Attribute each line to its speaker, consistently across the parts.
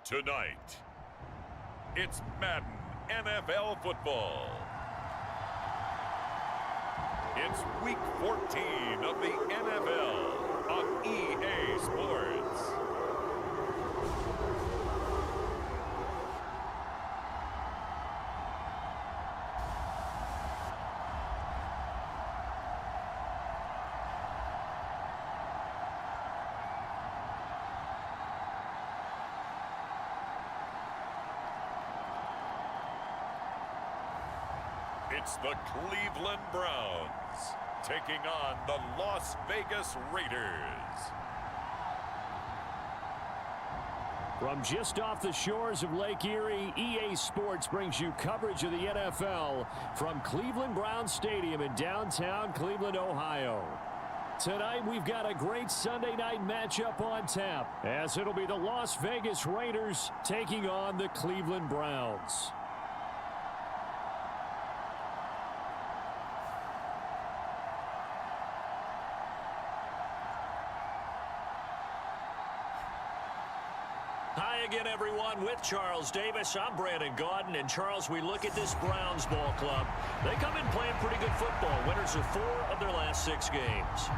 Speaker 1: Tonight, it's Madden NFL football. It's Week 14 of the NFL on EA Sports. It's the Cleveland Browns taking on the Las Vegas Raiders.
Speaker 2: From just off the shores of Lake Erie, EA Sports brings you coverage of the NFL from Cleveland Browns Stadium in downtown Cleveland, Ohio. Tonight, we've got a great Sunday night matchup on tap, as it'll be the Las Vegas Raiders taking on the Cleveland Browns. Hi again, everyone. With Charles Davis, I'm Brandon Gaudin. And Charles, we look at this Browns ball club. They come in playing pretty good football. Winners of 4 of their last 6 games.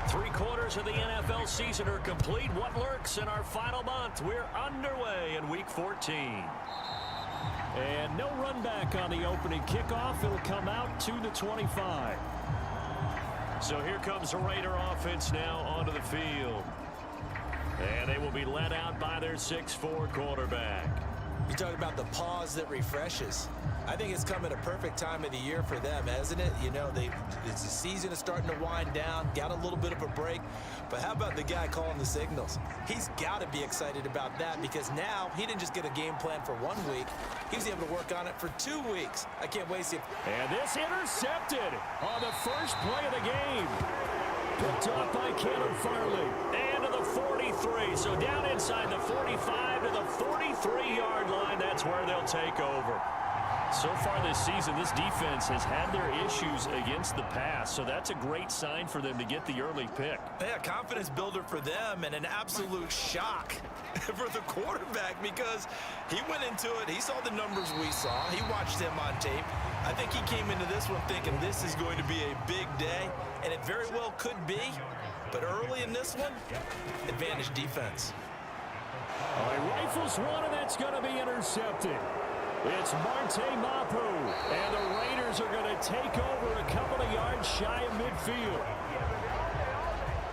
Speaker 2: Three-quarters of the NFL season are complete. What lurks in our final month? We're underway in Week 14. And no run back on the opening kickoff. It'll come out to the 25. So here comes the Raider offense now onto the field. And they will be led out by their 6'4" quarterback.
Speaker 3: You talk about the pause that refreshes. I think it's come at a perfect time of the year for them, hasn't it? You know, the season is starting to wind down, got a little bit of a break. But how about the guy calling the signals? He's got to be excited about that because now he didn't just get a game plan for 1 week. He was able to work on it for 2 weeks. I can't wait to see it.
Speaker 2: And this intercepted on the first play of the game. Picked off by Caleb Farley. And to the 43. So down inside the 45 to the 43-yard line. That's where they'll take over. So far this season, this defense has had their issues against the pass, so that's a great sign for them to get the early pick.
Speaker 3: Yeah, confidence builder for them and an absolute shock for the quarterback because he went into it. He saw the numbers we saw. He watched them on tape. I think he came into this one thinking this is going to be a big day, and it very well could be. But early in this one, advantage defense.
Speaker 2: He rifles one, and that's going to be intercepted. It's Marte Mapu, and the Raiders are going to take over a couple of yards shy of midfield.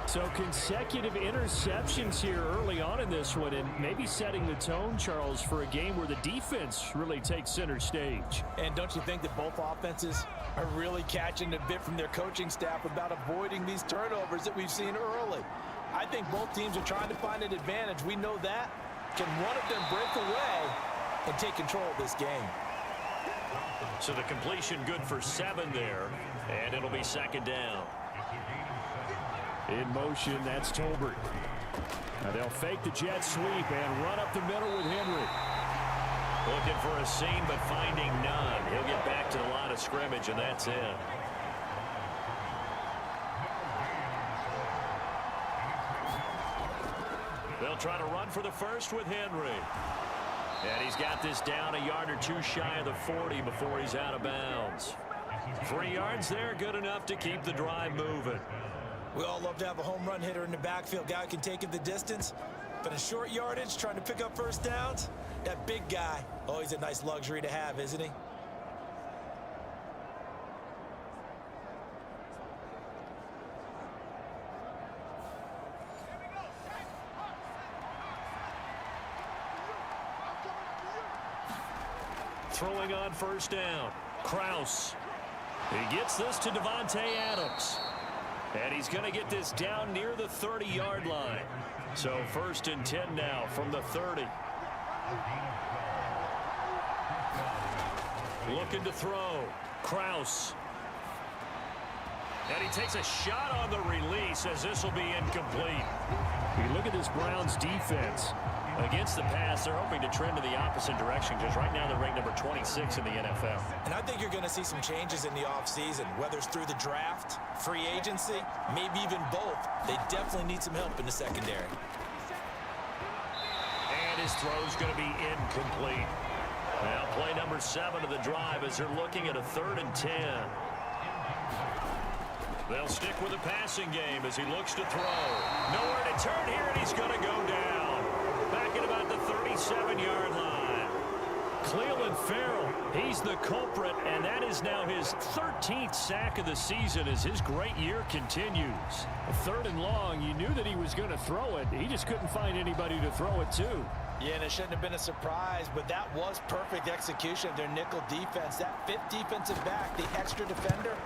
Speaker 2: So consecutive interceptions here early on in this one, and maybe setting the tone, Charles, for a game where the defense really takes center stage.
Speaker 3: And don't you think that both offenses are really catching a bit from their coaching staff about avoiding these turnovers that we've seen early? I think both teams are trying to find an advantage. We know that. Can one of them break away and take control of this game?
Speaker 2: So the completion good for 7 there, and it'll be second down. In motion, that's Tolbert. Now they'll fake the jet sweep and run up the middle with Henry. Looking for a seam, but finding none. He'll get back to the line of scrimmage, and that's it. They'll try to run for the first with Henry. And he's got this down a yard or 2 shy of the 40 before he's out of bounds. 3 yards there, good enough to keep the drive moving.
Speaker 3: We all love to have a home run hitter in the backfield. Guy who can take it the distance. But in short yardage, trying to pick up first downs, that big guy, always a nice luxury to have, isn't he?
Speaker 2: Throwing on first down, Kraus. He gets this to Davante Adams. And he's going to get this down near the 30-yard line. So first and 10 now from the 30. Looking to throw, Kraus. And he takes a shot on the release as this will be incomplete.
Speaker 4: You look at this Browns defense.
Speaker 2: Against the pass, they're hoping to trend in the opposite direction because right now they're ranked number 26 in the NFL.
Speaker 3: And I think you're going to see some changes in the offseason, whether it's through the draft, free agency, maybe even both. They definitely need some help in the secondary.
Speaker 2: And his throw's going to be incomplete. Now play number 7 of the drive as they're looking at a 3rd and 10. They'll stick with the passing game as he looks to throw. Nowhere to turn here, and he's going to go down. Back at about the 37-yard line.
Speaker 4: Clelin Ferrell, he's the culprit, and that is now his 13th sack of the season as his great year continues. A 3rd and long, you knew that he was going to throw it. He just couldn't find anybody to throw it to.
Speaker 3: Yeah, and it shouldn't have been a surprise, but that was perfect execution of their nickel defense. That 5th defensive back, the extra defender,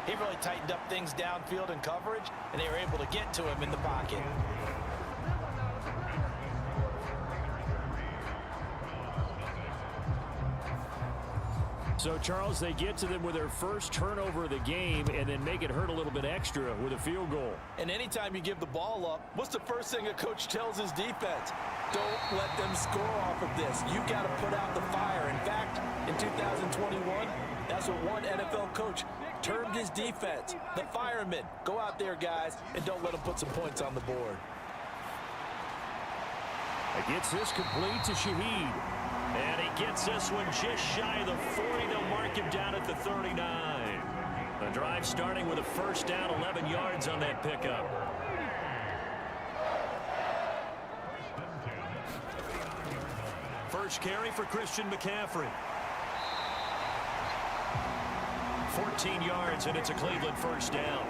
Speaker 3: he really tightened up things downfield in coverage, and they were able to get to him in the pocket.
Speaker 4: So, Charles, they get to them with their first turnover of the game and then make it hurt a little bit extra with a field goal.
Speaker 3: And anytime you give the ball up, what's the first thing a coach tells his defense? Don't let them score off of this. You got to put out the fire. In fact, in 2021, that's what one NFL coach termed his defense, the firemen. Go out there, guys, and don't let them put some points on the board.
Speaker 4: Gets this complete to Shaheed.
Speaker 2: And he gets this one just shy of the 40. They'll mark him down at the 39. The drive starting with a first down, 11 yards on that pickup. First carry for Christian McCaffrey. 14 yards, and it's a Cleveland first down.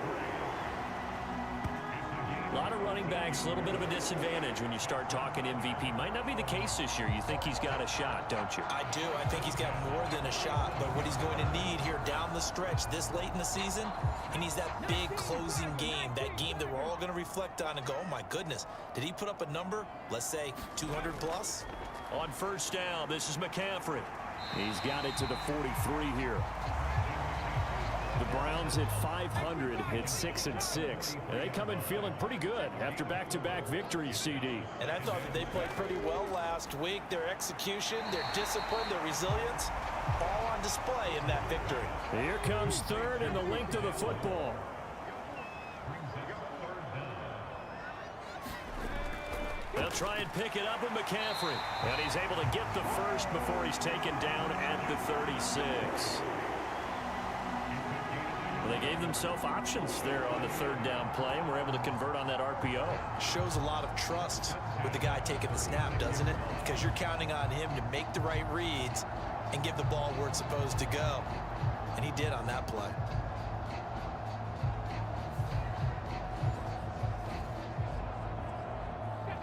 Speaker 2: A lot of running backs, a little bit of a disadvantage when you start talking MVP. Might not be the case this year. You think he's got a shot, don't you?
Speaker 3: I do. I think he's got more than a shot. But what he's going to need here down the stretch this late in the season, he needs that big closing game, that game that we're all going to reflect on and go, oh, my goodness, did he put up a number, let's say 200 plus?
Speaker 2: On first down, this is McCaffrey.
Speaker 4: He's got it to the 43 here. The Browns at 500 at 6-6. And they come in feeling pretty good after back-to-back victories, CD.
Speaker 3: And I thought that they played pretty well last week. Their execution, their discipline, their resilience, all on display in that victory.
Speaker 4: Here comes 3rd and the length of the football.
Speaker 2: They'll try and pick it up with McCaffrey. And he's able to get the first before he's taken down at the 36. They gave themselves options there on the 3rd down play and were able to convert on that RPO.
Speaker 3: Shows a lot of trust with the guy taking the snap, doesn't it? Because you're counting on him to make the right reads and give the ball where it's supposed to go. And he did on that play.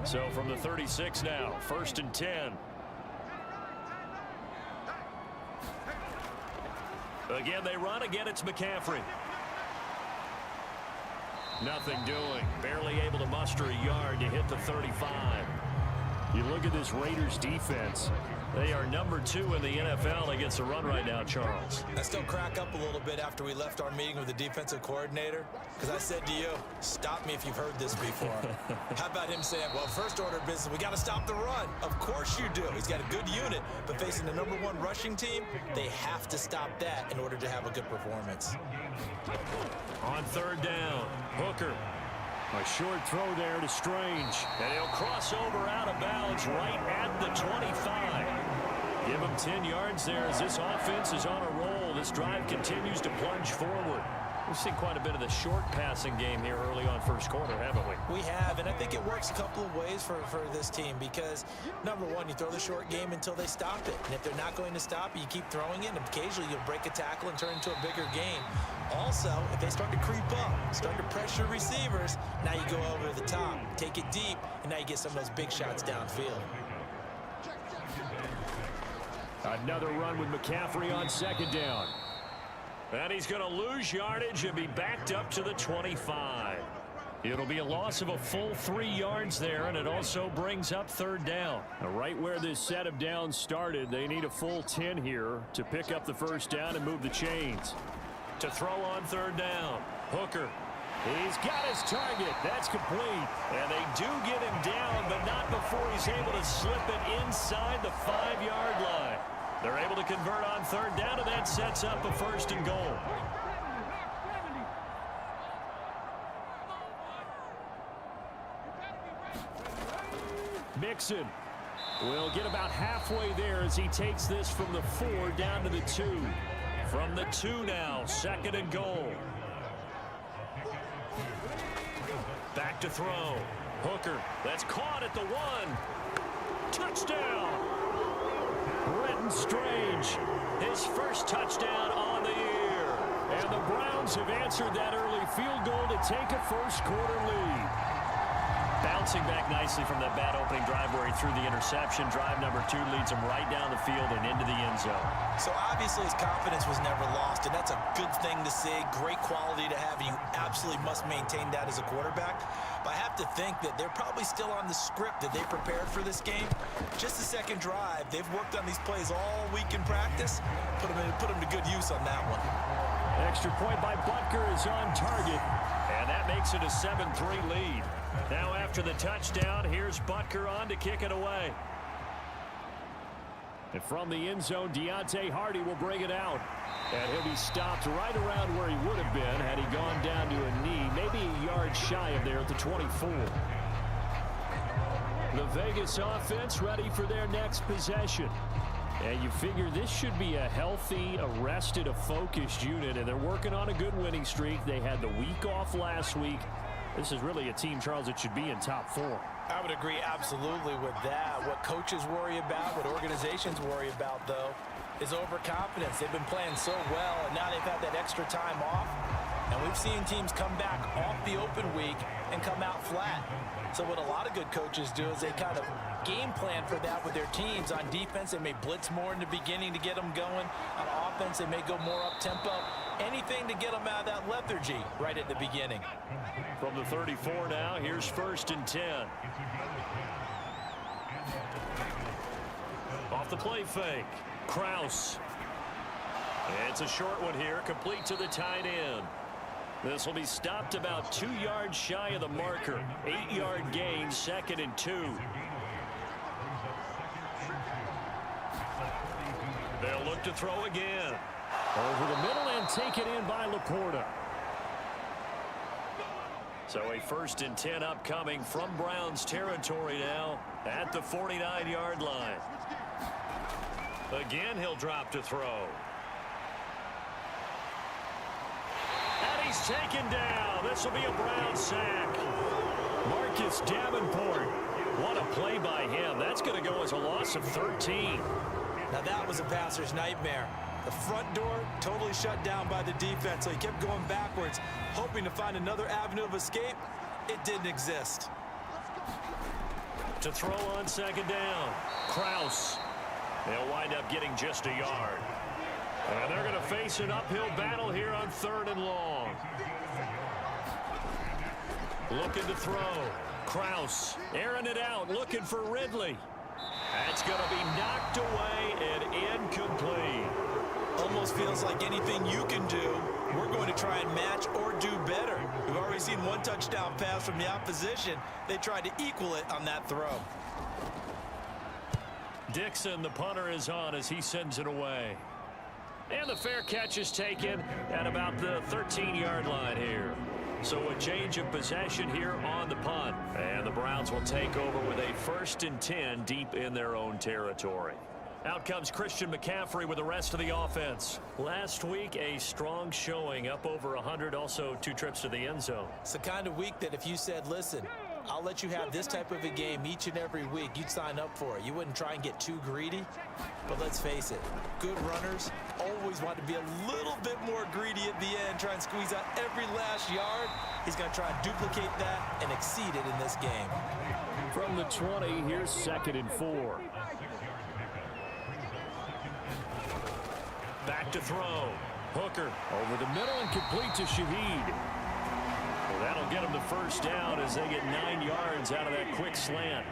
Speaker 2: So from the 36 now, 1st and 10. Again, they run. Again, it's McCaffrey. Nothing doing. Barely able to muster a yard to hit the 35.
Speaker 4: You look at this Raiders defense.
Speaker 2: They are number 2 in the NFL against the run right now, Charles.
Speaker 3: I still crack up a little bit after we left our meeting with the defensive coordinator because I said to you, stop me if you've heard this before. How about him saying, well, first order of business, we got to stop the run. Of course you do. He's got a good unit, but facing the #1 rushing team, they have to stop that in order to have a good performance.
Speaker 2: On 3rd down, Hooker.
Speaker 4: A short throw there to Strange.
Speaker 2: And he'll cross over out of bounds right at the 25. Give him 10 yards there as this offense is on a roll. This drive continues to plunge forward. We've seen quite a bit of the short passing game here early on first quarter, haven't we?
Speaker 3: We have, and I think it works a couple of ways for this team because, #1, you throw the short game until they stop it. And if they're not going to stop it, you keep throwing it, and occasionally you'll break a tackle and turn into a bigger game. Also, if they start to creep up, start to pressure receivers, now you go over the top, take it deep, and now you get some of those big shots downfield.
Speaker 4: Another run with McCaffrey on 2nd down.
Speaker 2: And he's going to lose yardage and be backed up to the 25. It'll be a loss of a full 3 yards there, and it also brings up 3rd down.
Speaker 4: Now, right where this set of downs started, they need a full 10 here to pick up the first down and move the chains.
Speaker 2: To throw on third down. Hooker. He's got his target. That's complete. And they do get him down, but not before he's able to slip it inside the 5-yard line. They're able to convert on third down, and that sets up a 1st and goal. Mixon will get about halfway there as he takes this from the 4 down to the 2. From the 2 now, 2nd and goal. Back to throw. Hooker, that's caught at the 1. Touchdown! Brenton Strange, his first touchdown on the year. And the Browns have answered that early field goal to take a first-quarter lead. Bouncing back nicely from that bad opening drive where he threw the interception. Drive number 2 leads him right down the field and into the end zone.
Speaker 3: So obviously his confidence was never lost, and that's a good thing to see. Great quality to have, and you absolutely must maintain that as a quarterback. But I have to think that they're probably still on the script that they prepared for this game. Just the second drive, they've worked on these plays all week in practice. Put them to good use on that one.
Speaker 2: Extra point by Butker is on target, and that makes it a 7-3 lead. Now after the touchdown, here's Butker on to kick it away. And from the end zone, Deontay Hardy will bring it out. And he'll be stopped right around where he would have been had he gone down to a knee, maybe a yard shy of there at the 24. The Vegas offense ready for their next possession. And you figure this should be a healthy, arrested, a focused unit, and they're working on a good winning streak. They had the week off last week. This is really a team, Charles, that should be in top 4.
Speaker 3: I would agree absolutely with that. What coaches worry about, what organizations worry about, though, is overconfidence. They've been playing so well, and now they've had that extra time off. And we've seen teams come back off the open week and come out flat. So what a lot of good coaches do is they kind of game plan for that with their teams. On defense, they may blitz more in the beginning to get them going. On offense, they may go more up-tempo. Anything to get them out of that lethargy right at the beginning.
Speaker 2: From the 34 now, here's 1st and 10. Off the play fake. Kraus. It's a short one here, complete to the tight end. This will be stopped about 2 yards shy of the marker. 8-yard gain, 2nd and 2. They'll look to throw again. Over the middle and taken in by Laporta. So a 1st and 10 upcoming from Browns territory now at the 49-yard line. Again, he'll drop to throw. And he's taken down. This will be a Brown sack. Marcus Davenport. What a play by him. That's going to go as a loss of 13.
Speaker 3: Now that was a passer's nightmare. The front door totally shut down by the defense, so he kept going backwards, hoping to find another avenue of escape. It didn't exist.
Speaker 2: To throw on 2nd down. Kraus. They'll wind up getting just a yard. And they're going to face an uphill battle here on 3rd and long. Looking to throw. Kraus airing it out, looking for Ridley. That's going to be knocked away and incomplete.
Speaker 3: Almost feels like anything you can do, we're going to try and match or do better. We've already seen one touchdown pass from the opposition. They tried to equal it on that throw.
Speaker 2: Dixon, the punter, is on as he sends it away. And the fair catch is taken at about the 13-yard line here. So a change of possession here on the punt. And the Browns will take over with a 1st and 10 deep in their own territory. Out comes Christian McCaffrey with the rest of the offense. Last week, a strong showing, up over 100, also 2 trips to the end zone.
Speaker 3: It's the kind of week that if you said, listen, I'll let you have this type of a game each and every week, you'd sign up for it. You wouldn't try and get too greedy. But let's face it, good runners always want to be a little bit more greedy at the end, try and squeeze out every last yard. He's going to try and duplicate that and exceed it in this game.
Speaker 2: From the 20, here's 2nd and 4. Back to throw. Hooker over the middle and complete to Shaheed. Well, that'll get him the 1st down as they get 9 yards out of that quick slant.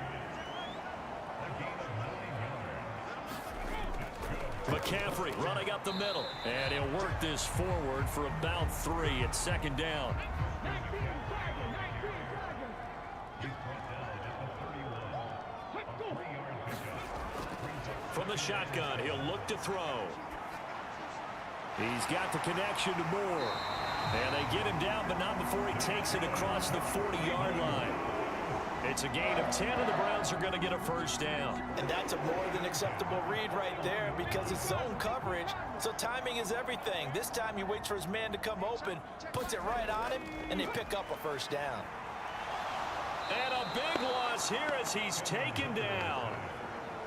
Speaker 2: McCaffrey running up the middle. And he'll work this forward for about 3 at second down. From the shotgun, he'll look to throw. He's got the connection to Moore. And they get him down, but not before he takes it across the 40-yard line. It's a gain of 10, and the Browns are going to get a first down.
Speaker 3: And that's a more than acceptable read right there because it's zone coverage, so timing is everything. This time he waits for his man to come open, puts it right on him, and they pick up a first down.
Speaker 2: And a big loss here as he's taken down.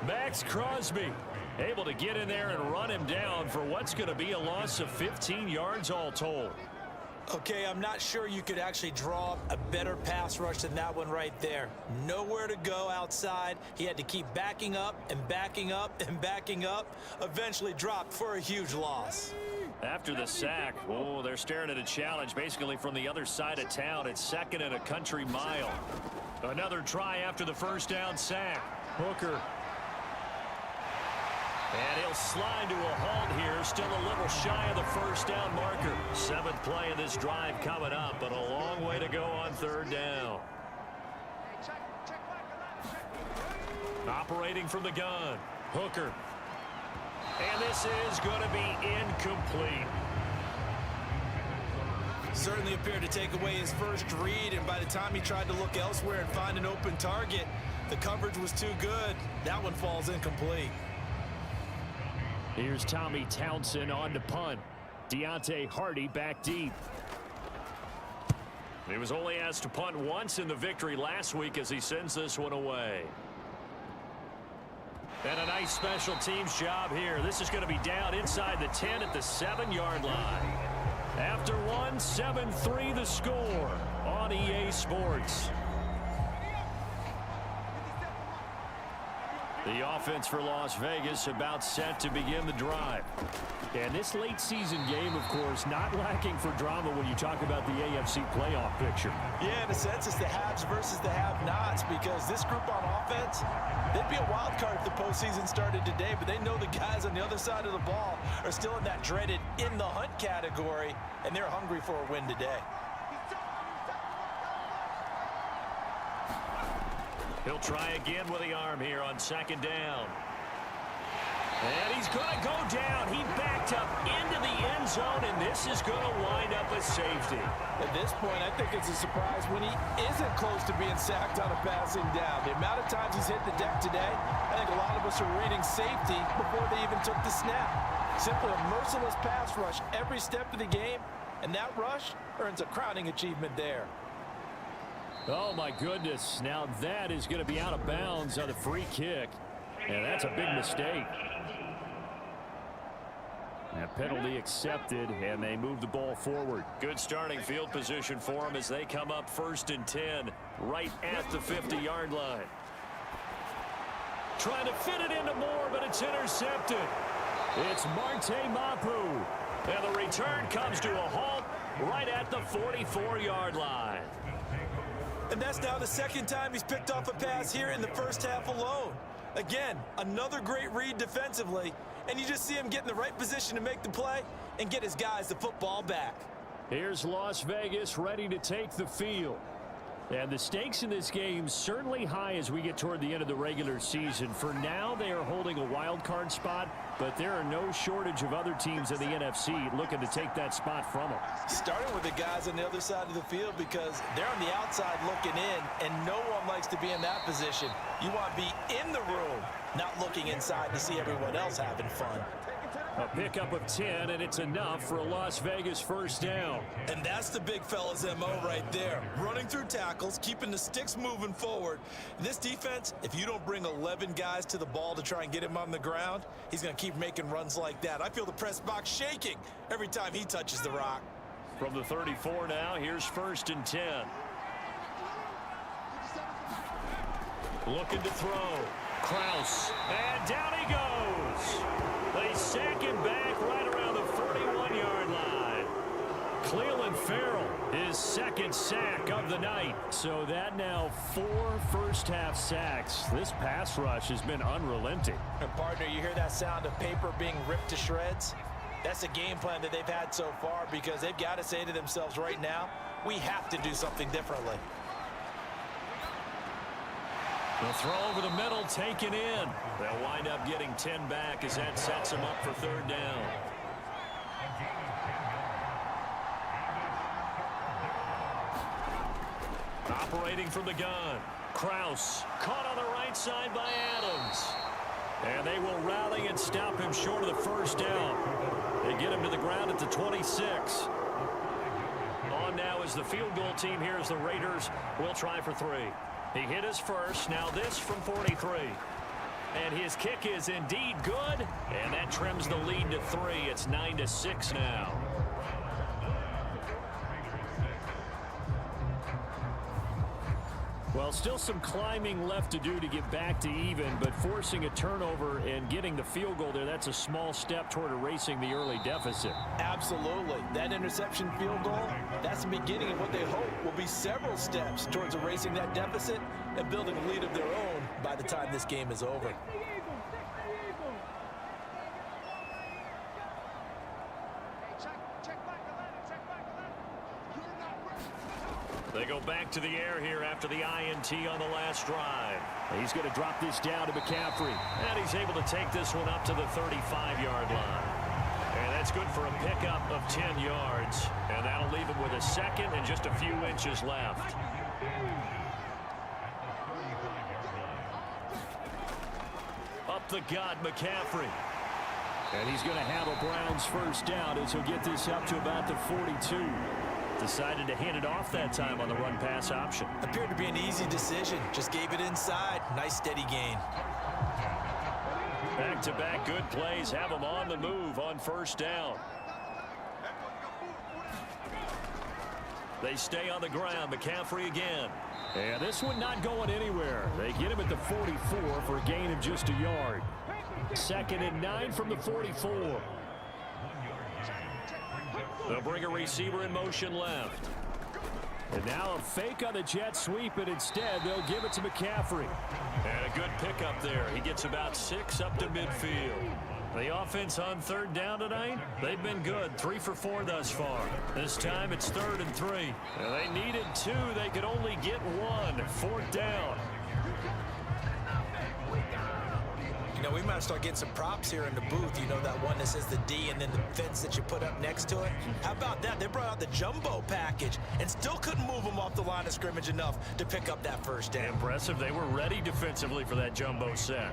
Speaker 2: Max Crosby able to get in there and run him down for what's going to be a loss of 15 yards all told.
Speaker 3: Okay, I'm not sure you could actually draw a better pass rush than that one right there. Nowhere to go outside. He had to keep backing up and backing up and backing up. Eventually dropped for a huge loss.
Speaker 2: After the sack, oh, they're staring at a challenge basically from the other side of town. It's 2nd and a country mile. Another try after the first down sack. Hooker. And he'll slide to a halt here, still a little shy of the first down marker. 7th play of this drive coming up, but a long way to go on 3rd down. Operating from the gun, Hooker. And this is going to be incomplete.
Speaker 3: Certainly appeared to take away his first read, and by the time he tried to look elsewhere and find an open target, the coverage was too good. That one falls incomplete.
Speaker 4: Here's Tommy Townsend on to punt. Deontay Hardy back deep.
Speaker 2: He was only asked to punt once in the victory last week as he sends this one away. And a nice special teams job here. This is going to be down inside the 10 at the 7-yard line. After one, 7-3 the score on EA Sports. The offense for Las Vegas about set to begin the drive.
Speaker 4: And this late season game, of course, not lacking for drama when you talk about the AFC playoff picture.
Speaker 3: Yeah, in a sense, it's the haves versus the have-nots because this group on offense, they'd be a wild card if the postseason started today, but they know the guys on the other side of the ball are still in that dreaded in-the-hunt category, and they're hungry for a win today.
Speaker 2: He'll try again with the arm here on 2nd down. And he's going to go down. He backed up into the end zone, and this is going to wind up a safety.
Speaker 3: At this point, I think it's a surprise when he isn't close to being sacked on a passing down. The amount of times he's hit the deck today, I think a lot of us are reading safety before they even took the snap. Simply a merciless pass rush every step of the game, and that rush earns a crowning achievement there.
Speaker 4: Oh, my goodness. Now that is going to be out of bounds on the free kick. And that's a big mistake. That penalty accepted, and they move the ball forward.
Speaker 2: Good starting field position for them as they come up 1st and 10, right at the 50-yard line. Trying to fit it into Moore, but it's intercepted. It's Marte Mapu. And the return comes to a halt right at the 44-yard line.
Speaker 3: And that's now the 2nd time he's picked off a pass here in the first half alone. Again, another great read defensively, and you just see him get in the right position to make the play and get his guys the football back.
Speaker 4: Here's Las Vegas ready to take the field. And the stakes in this game certainly high as we get toward the end of the regular season. For now, they are holding a wild card spot, but there are no shortage of other teams in the NFC looking to take that spot from them.
Speaker 3: Starting with the guys on the other side of the field because they're on the outside looking in, and no one likes to be in that position. You want to be in the room, not looking inside to see everyone else having fun.
Speaker 4: A pickup of 10, and it's enough for a Las Vegas first down.
Speaker 3: And that's the big fella's MO right there. Running through tackles, keeping the sticks moving forward. This defense, if you don't bring 11 guys to the ball to try and get him on the ground, he's going to keep making runs like that. I feel the press box shaking every time he touches the rock.
Speaker 2: From the 34 now, here's 1st and 10. Looking to throw. Kraus. And down he goes. They sack him back right around the 41-yard line. Clelin Ferrell, his
Speaker 4: second sack of the night. So that now 4 first-half sacks. This pass rush has been unrelenting.
Speaker 3: And partner, you hear that sound of paper being ripped to shreds? That's the game plan that they've had so far, because they've got to say to themselves right now, we have to do something differently.
Speaker 2: The throw over the middle, taken in. They'll wind up getting 10 back as that sets them up for third down. Operating from the gun, Kraus caught on the right side by Adams. And they will rally and stop him short of the first down. They get him to the ground at the 26. On now is the field goal team here as the Raiders will try for 3. He hit his first, now this from 43. And his kick is indeed good, and that trims the lead to 3. It's 9-6 now.
Speaker 4: Well, still some climbing left to do to get back to even, but forcing a turnover and getting the field goal there, that's a small step toward erasing the early deficit.
Speaker 3: Absolutely. That interception field goal, that's the beginning of what they hope will be several steps towards erasing that deficit and building a lead of their own by the time this game is over.
Speaker 2: They go back to the air here after the INT on the last drive.
Speaker 4: He's going to drop this down to McCaffrey.
Speaker 2: And he's able to take this one up to the 35-yard line. And that's good for a pickup of 10 yards. And that'll leave him with a second and just a few inches left. Up the gut, McCaffrey.
Speaker 4: And he's going to have a Browns first down as he'll get this up to about the 42. Decided to hand it off that time on the run-pass option.
Speaker 3: Appeared to be an easy decision. Just gave it inside. Nice steady gain.
Speaker 2: Back-to-back good plays have them on the move on first down. They stay on the ground. McCaffrey again.
Speaker 4: And this one not going anywhere. They get him at the 44 for a gain of just a yard. 2nd and 9 from the 44.
Speaker 2: They'll bring a receiver in motion left.
Speaker 4: And now a fake on the jet sweep, and instead they'll give it to McCaffrey.
Speaker 2: And a good pickup there. He gets about 6 up to midfield. The offense on third down tonight, they've been good. 3 for 4 thus far. This time it's 3rd and 3. And they needed 2. They could only get 1. 4th down.
Speaker 3: You know, we might start getting some props here in the booth. You know, that one that says the D and then the fence that you put up next to it. How about that? They brought out the jumbo package and still couldn't move them off the line of scrimmage enough to pick up that first down.
Speaker 2: Impressive. They were ready defensively for that jumbo set.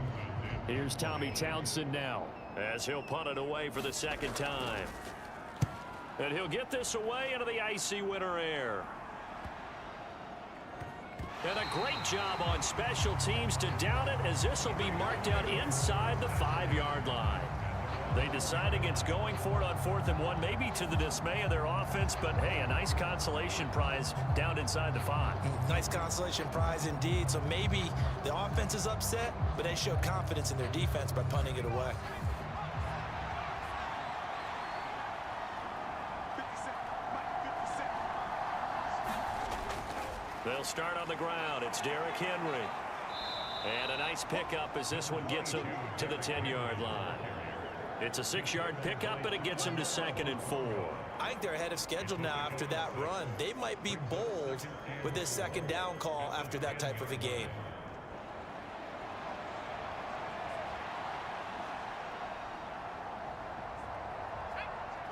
Speaker 4: Here's Tommy Townsend now,
Speaker 2: as he'll punt it away for the 2nd time. And he'll get this away into the icy winter air. And a great job on special teams to down it, as this will be marked out inside the 5-yard line. They decide against going for it on 4th and 1, maybe to the dismay of their offense, but hey, a nice consolation prize down inside the 5.
Speaker 3: Nice consolation prize indeed. So maybe the offense is upset, but they showed confidence in their defense by punting it away.
Speaker 2: They'll start on the ground. It's Derrick Henry. And a nice pickup as this one gets him to the 10-yard line. It's a 6-yard pickup, but it gets him to 2nd and 4.
Speaker 3: I think they're ahead of schedule now after that run. They might be bold with this 2nd down call after that type of a gain.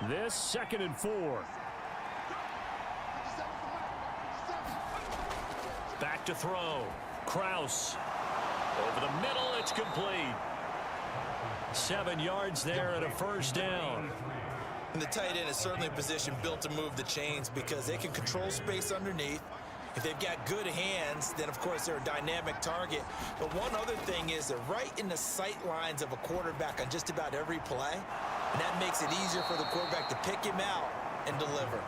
Speaker 4: This 2nd and 4.
Speaker 2: Back to throw. Kraus. Over the middle, it's complete. 7 yards there and a first down.
Speaker 3: And the tight end is certainly a position built to move the chains because they can control space underneath. If they've got good hands, then of course they're a dynamic target. But one other thing is they're right in the sight lines of a quarterback on just about every play. And that makes it easier for the quarterback to pick him out and deliver.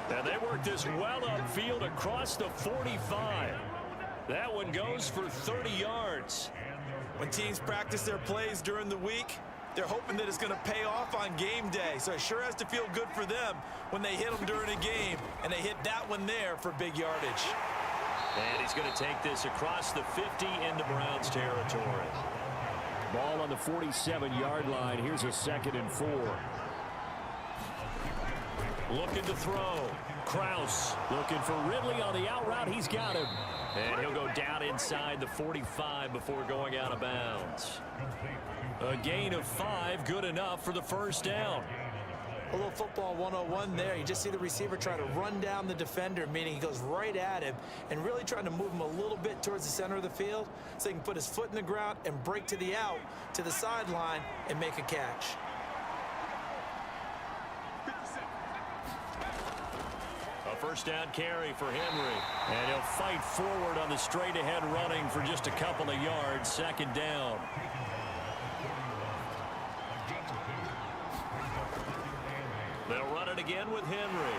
Speaker 2: And they work this well upfield across the 45. That one goes for 30 yards.
Speaker 3: When teams practice their plays during the week, They're hoping that it's going to pay off on game day, so it sure has to feel good for them when they hit them during a game, and they hit that one there for big yardage.
Speaker 2: And he's going to take this across the 50 into Browns territory.
Speaker 4: Ball on the 47-yard line. Here's a 2nd and 4.
Speaker 2: Looking to throw. Kraus
Speaker 4: Looking for Ridley on the out route. He's got him.
Speaker 2: And he'll go down inside the 45 before going out of bounds. A gain of 5, good enough for the first down.
Speaker 3: A little football 101 there. You just see the receiver trying to run down the defender, meaning he goes right at him and really trying to move him a little bit towards the center of the field so he can put his foot in the ground and break to the out, to the sideline, and make a catch.
Speaker 2: A first down carry for Henry.
Speaker 4: And he'll fight forward on the straight-ahead running for just a couple of yards. 2nd down.
Speaker 2: They'll run it again with Henry.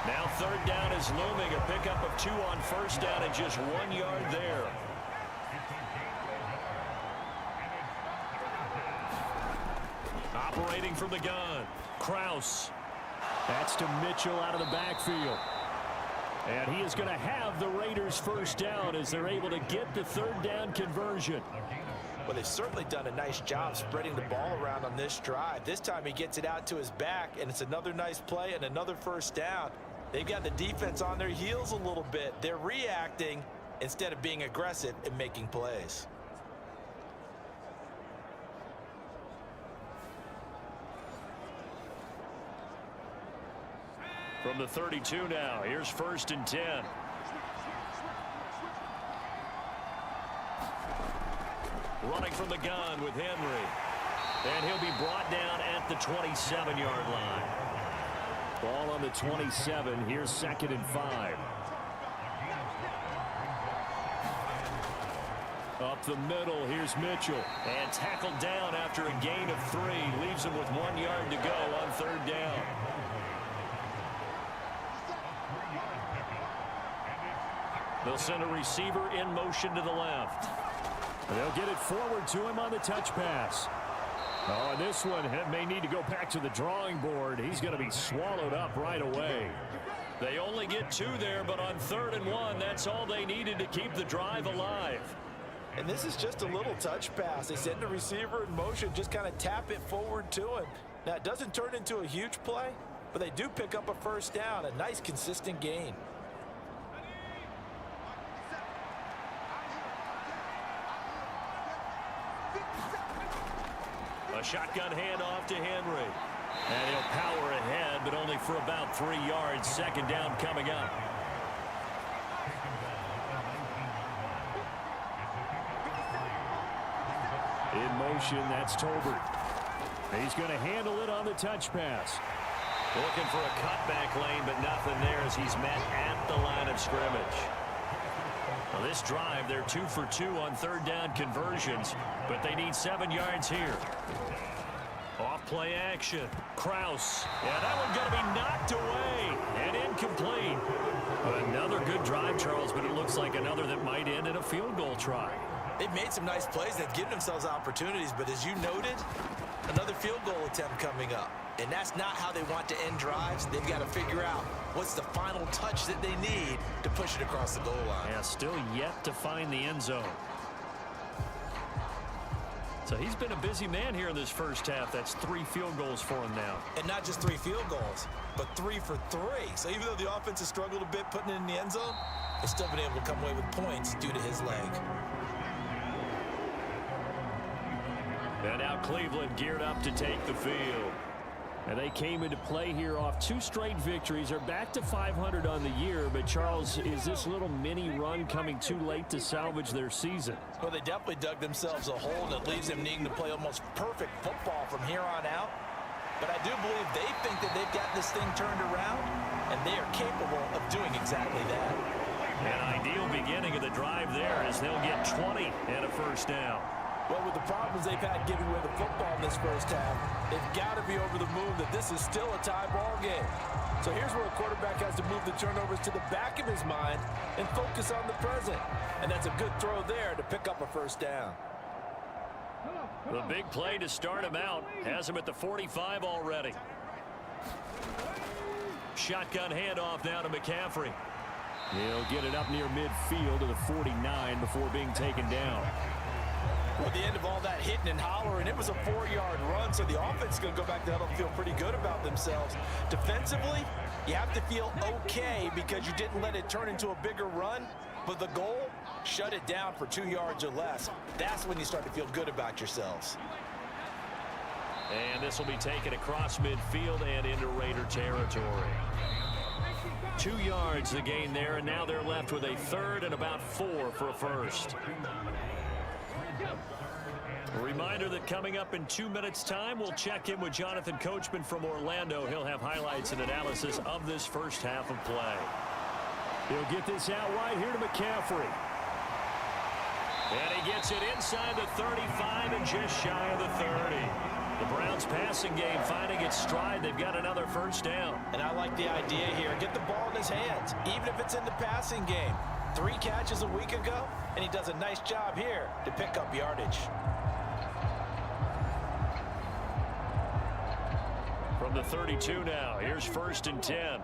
Speaker 2: Now 3rd down is looming. A pickup of 2 on first down and just 1 yard there. Operating from the gun. Kraus.
Speaker 4: That's to Mitchell out of the backfield. And he is going to have the Raiders first down as they're able to get the 3rd down conversion.
Speaker 3: Well, they've certainly done a nice job spreading the ball around on this drive. This time he gets it out to his back, and it's another nice play and another first down. They've got the defense on their heels a little bit. They're reacting instead of being aggressive and making plays.
Speaker 2: From the 32 now, here's 1st and 10. Running from the gun with Henry. And he'll be brought down at the 27-yard line.
Speaker 4: Ball on the 27. Here's 2nd and 5. Up the middle, here's Mitchell.
Speaker 2: And tackled down after a gain of 3. Leaves him with 1 yard to go on 3rd down. They'll send a receiver in motion to the left.
Speaker 4: They'll get it forward to him on the touch pass. Oh, and this one may need to go back to the drawing board. He's going to be swallowed up right away.
Speaker 2: They only get 2 there, but on 3rd and 1, that's all they needed to keep the drive alive.
Speaker 3: And this is just a little touch pass. They send the receiver in motion, just kind of tap it forward to him. Now, it doesn't turn into a huge play, but they do pick up a first down, a nice, consistent gain.
Speaker 2: A shotgun handoff to Henry. And he'll power ahead, but only for about 3 yards. 2nd down coming up.
Speaker 4: In motion, that's Tolbert. He's going to handle it on the touch pass.
Speaker 2: Looking for a cutback lane, but nothing there as he's met at the line of scrimmage. Well, this drive, they're 2 for 2 on 3rd down conversions, but they need 7 yards here. Off play action. Kraus. Yeah, that one's going to be knocked away and incomplete. Another good drive, Charles, but it looks like another that might end in a field goal try.
Speaker 3: They've made some nice plays. They've given themselves opportunities, but as you noted, another field goal attempt coming up. And that's not how they want to end drives. They've got to figure out what's the final touch that they need to push it across the goal line.
Speaker 2: Yeah, still yet to find the end zone. So he's been a busy man here in this first half. That's 3 field goals for him now.
Speaker 3: And not just 3 field goals, but 3 for 3. So even though the offense has struggled a bit putting it in the end zone, they've still been able to come away with points due to his leg.
Speaker 2: And now Cleveland geared up to take the field.
Speaker 4: And they came into play here off 2 straight victories. They're back to 500 on the year. But, Charles, is this little mini run coming too late to salvage their season?
Speaker 3: Well, they definitely dug themselves a hole that leaves them needing to play almost perfect football from here on out. But I do believe they think that they've got this thing turned around, and they are capable of doing exactly that.
Speaker 2: An ideal beginning of the drive there as they'll get 20 and a first down.
Speaker 3: Well, with the problems they've had giving away the football in this first half, they've got to be over the moon that this is still a tie ball game. So here's where a quarterback has to move the turnovers to the back of his mind and focus on the present. And that's a good throw there to pick up a first down.
Speaker 2: The big play to start him out. Has him at the 45 already. Shotgun handoff now to McCaffrey.
Speaker 4: He'll get it up near midfield to the 49 before being taken down.
Speaker 3: Well, at the end of all that hitting and hollering, it was a 4-yard run, so the offense is going to go back to huddle and feel pretty good about themselves. Defensively, you have to feel okay because you didn't let it turn into a bigger run, but the goal, shut it down for 2 yards or less. That's when you start to feel good about yourselves.
Speaker 2: And this will be taken across midfield and into Raider territory. 2 yards the gain there, and now they're left with a third and about 4 for a first. A reminder that coming up in 2 minutes' time, we'll check in with Jonathan Coachman from Orlando. He'll have highlights and analysis of this first half of play.
Speaker 4: He'll get this out right here to McCaffrey.
Speaker 2: And he gets it inside the 35 and just shy of the 30. The Browns passing game finding its stride. They've got another first down.
Speaker 3: And I like the idea here. Get the ball in his hands, even if it's in the passing game. 3 catches a week ago, and he does a nice job here to pick up yardage.
Speaker 2: From the 32 now, here's 1st and 10.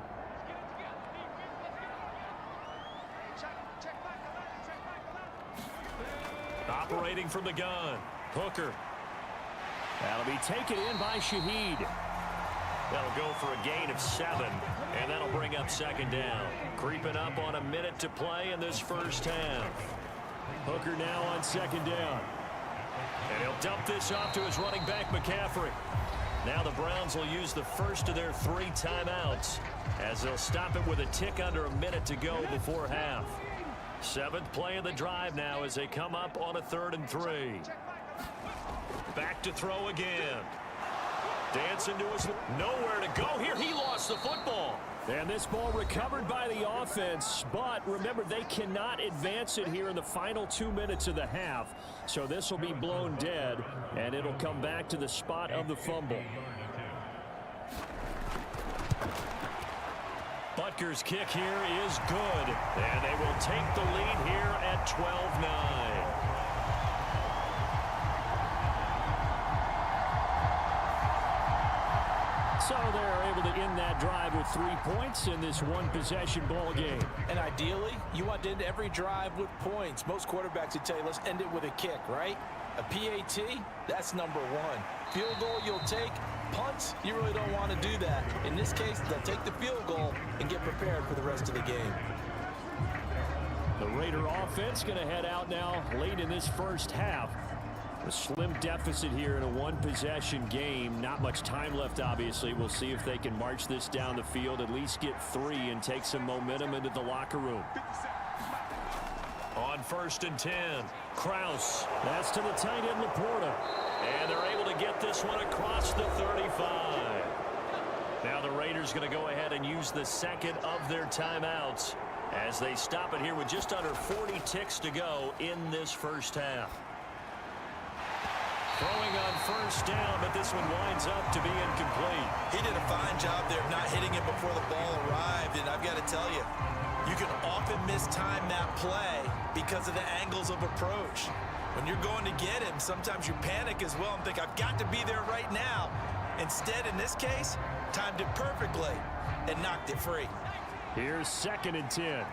Speaker 2: Operating from the gun, Hooker.
Speaker 4: That'll be taken in by Shaheed.
Speaker 2: That'll go for a gain of 7, and that'll bring up 2nd down. Creeping up on a minute to play in this first half.
Speaker 4: Hooker now on 2nd down.
Speaker 2: And he'll dump this off to his running back, McCaffrey. Now the Browns will use the first of their 3 timeouts as they'll stop it with a tick under a minute to go before half. 7th play of the drive now as they come up on a 3rd and 3. Back to throw again. Dancing to his nowhere to go here. He lost the football.
Speaker 4: And this ball recovered by the offense, but remember, they cannot advance it here in the final 2 minutes of the half. So this will be blown dead, and it'll come back to the spot of the fumble.
Speaker 2: Butker's kick here is good, and they will take the lead here at 12-9.
Speaker 4: So they're able to end that drive with 3 points in this one-possession ball game.
Speaker 3: And ideally, you want to end every drive with points. Most quarterbacks would tell you, let's end it with a kick, right? A PAT, that's number 1. Field goal you'll take. Punts, you really don't want to do that. In this case, they'll take the field goal and get prepared for the rest of the game.
Speaker 4: The Raider offense going to head out now late in this first half. A slim deficit here in a one-possession game. Not much time left, obviously. We'll see if they can march this down the field, at least get 3 and take some momentum into the locker room.
Speaker 2: On 1st and 10, Kraus.
Speaker 4: That's to the tight end, Laporta.
Speaker 2: And they're able to get this one across the 35. Now the Raiders going to go ahead and use the 2nd of their timeouts as they stop it here with just under 40 ticks to go in this first half. Throwing on 1st down, but this one winds up to be incomplete.
Speaker 3: He did a fine job there of not hitting it before the ball arrived, and I've got to tell you, you can often mistime that play because of the angles of approach. When you're going to get him, sometimes you panic as well and think, I've got to be there right now. Instead, in this case, timed it perfectly and knocked it free.
Speaker 4: Here's 2nd and 10.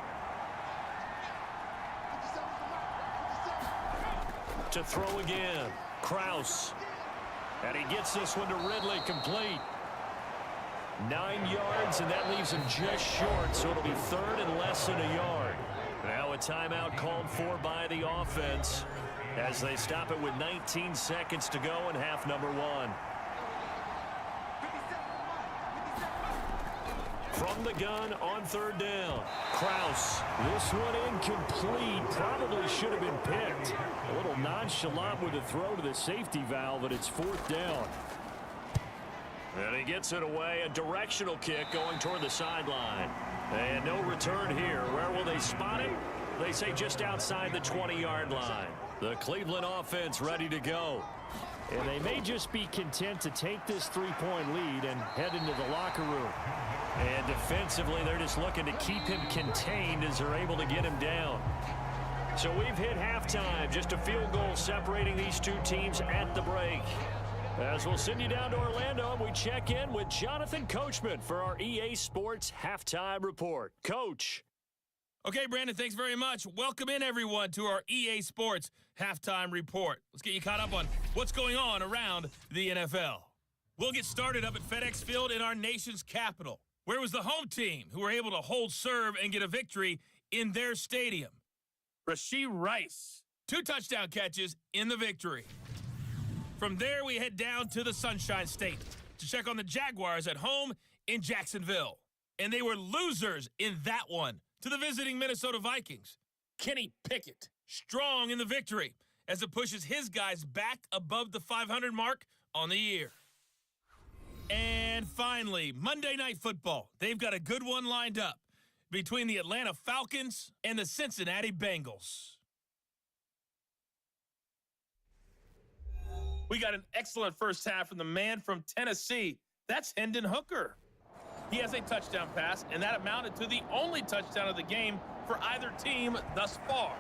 Speaker 2: To throw again, Kraus. And he gets this one to Ridley, complete. 9 yards, and that leaves him just short, so it'll be 3rd and less than a yard. Now a timeout called for by the offense as they stop it with 19 seconds to go in half number 1. From the gun on 3rd down, Kraus.
Speaker 4: This one incomplete. Probably should have been picked. A little nonchalant with a throw to the safety valve, but it's 4th down.
Speaker 2: And he gets it away. A directional kick going toward the sideline. And no return here. Where will they spot it? They say just outside the 20-yard line. The Cleveland offense ready to go.
Speaker 4: And they may just be content to take this 3-point lead and head into the locker room.
Speaker 2: And defensively, they're just looking to keep him contained as they're able to get him down. So we've hit halftime. Just a field goal separating these two teams at the break. As we'll send you down to Orlando, and we check in with Jonathan Coachman for our EA Sports Halftime Report. Coach.
Speaker 5: Okay, Brandon, thanks very much. Welcome in, everyone, to our EA Sports Halftime Report. Let's get you caught up on what's going on around the NFL. We'll get started up at FedEx Field in our nation's capital. Where was the home team who were able to hold serve and get a victory in their stadium? Rashee Rice, 2 touchdown catches in the victory. From there, we head down to the Sunshine State to check on the Jaguars at home in Jacksonville. And they were losers in that one to the visiting Minnesota Vikings. Kenny Pickett, strong in the victory as it pushes his guys back above the 500 mark on the year. And finally, Monday Night Football. They've got a good one lined up between the Atlanta Falcons and the Cincinnati Bengals. We got an excellent first half from the man from Tennessee. That's Hendon Hooker. He has a touchdown pass, and that amounted to the only touchdown of the game for either team thus far.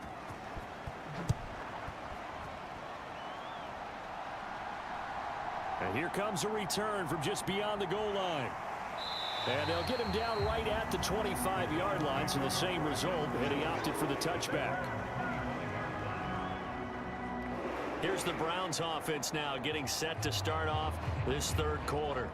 Speaker 2: And here comes a return from just beyond the goal line. And they'll get him down right at the 25-yard line, so the same result, and he opted for the touchback. Here's the Browns offense now getting set to start off this third quarter.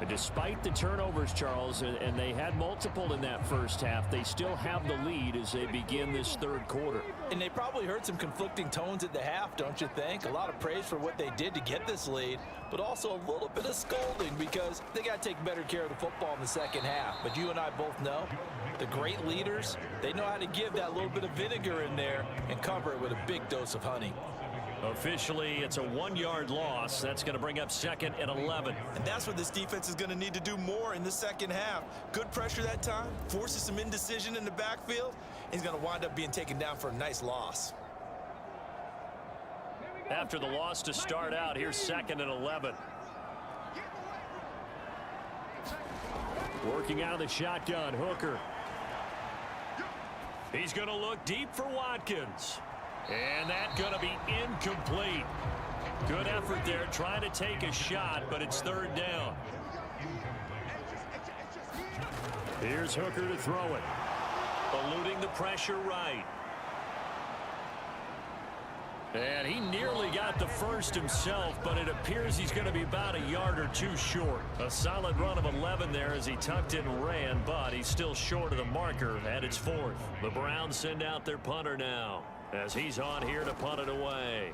Speaker 2: And despite the turnovers, Charles, and they had multiple in that first half, they still have the lead as they begin this third quarter.
Speaker 3: And they probably heard some conflicting tones at the half, don't you think? A lot of praise for what they did to get this lead, but also a little bit of scolding because they got to take better care of the football in the second half. But you and I both know the great leaders, they know how to give that little bit of vinegar in there and cover it with a big dose of honey.
Speaker 2: Officially, it's a 1-yard loss. That's going to bring up 2nd and 11.
Speaker 3: And that's what this defense is going to need to do more in the second half. Good pressure that time, forces some indecision in the backfield. He's going to wind up being taken down for a nice loss.
Speaker 2: After the loss to start out, here's 2nd and 11. Working out of the shotgun, Hooker. He's going to look deep for Watkins. And that's going to be incomplete. Good effort there trying to take a shot, but it's third down. Here's Hooker to throw it. Eluding the pressure right. And he nearly got the first himself, but it appears he's going to be about a yard or two short. A solid run of 11 there as he tucked in and ran, but he's still short of the marker at its 4th. The Browns send out their punter now, as he's on here to punt it away.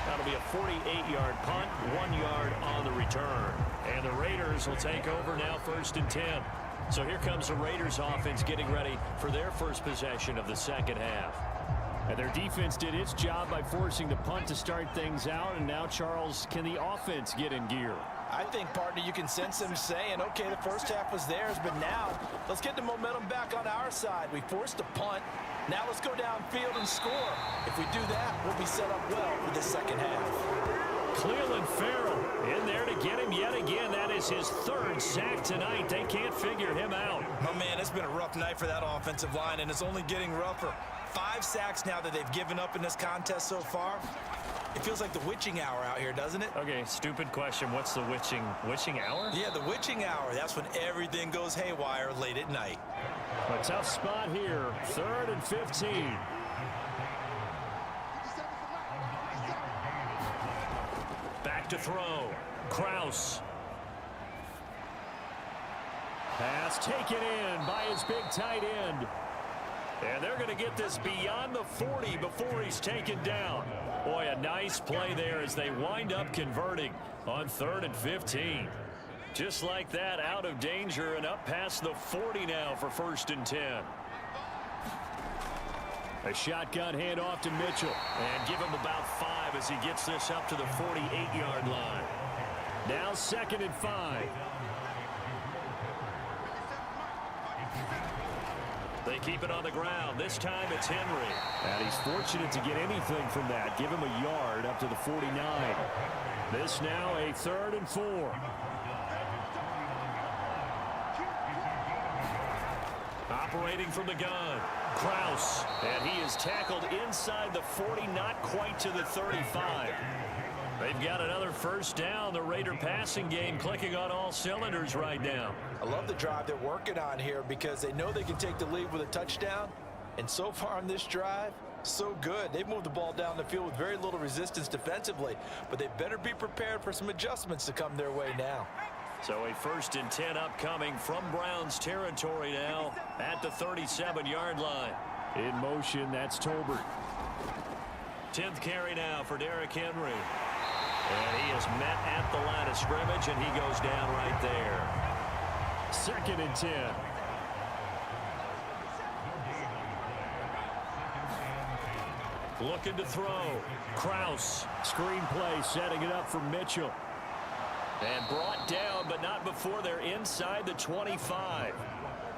Speaker 2: That'll be a 48-yard punt, 1 yard on the return. And the Raiders will take over now, 1st and 10. So here comes the Raiders offense getting ready for their first possession of the second half. And their defense did its job by forcing the punt to start things out. And now, Charles, can the offense get in gear?
Speaker 3: I think, partner, you can sense them saying, okay, the first half was theirs, but now let's get the momentum back on our side. We forced a punt. Now let's go downfield and score. If we do that, we'll be set up well for the second half.
Speaker 2: Cleveland Farrell in there to get him yet again. That is his 3rd sack tonight. They can't figure him out.
Speaker 3: Oh, man, it's been a rough night for that offensive line, and it's only getting rougher. 5 sacks now that they've given up in this contest so far. It feels like the witching hour out here, doesn't it?
Speaker 2: Okay, stupid question. What's the witching hour?
Speaker 3: Yeah, the witching hour. That's when everything goes haywire late at night.
Speaker 2: A tough spot here. 3rd and 15. Back to throw. Kraus. Pass taken in by his big tight end. And they're going to get this beyond the 40 before he's taken down. Boy, a nice play there as they wind up converting on 3rd and 15. Just like that, out of danger and up past the 40 now for 1st and 10. A shotgun handoff to Mitchell. And give him about 5 as he gets this up to the 48-yard line. Now 2nd and 5. They keep it on the ground. This time it's Henry. And he's fortunate to get anything from that. Give him a yard up to the 49. This now a 3rd and 4. Operating from the gun, Kraus. And he is tackled inside the 40, not quite to the 35. They've got another first down. The Raider passing game clicking on all cylinders right now.
Speaker 3: I love the drive they're working on here because they know they can take the lead with a touchdown. And so far on this drive, so good. They've moved the ball down the field with very little resistance defensively, but they better be prepared for some adjustments to come their way now.
Speaker 2: So a 1st and 10 upcoming from Browns territory now at the 37-yard line.
Speaker 4: In motion, that's Tolbert.
Speaker 2: 10th carry now for Derrick Henry. And he is met at the line of scrimmage, and he goes down right there.
Speaker 4: 2nd and 10.
Speaker 2: Looking to throw. Kraus.
Speaker 4: Screenplay setting it up for Mitchell.
Speaker 2: And brought down, but not before they're inside the 25.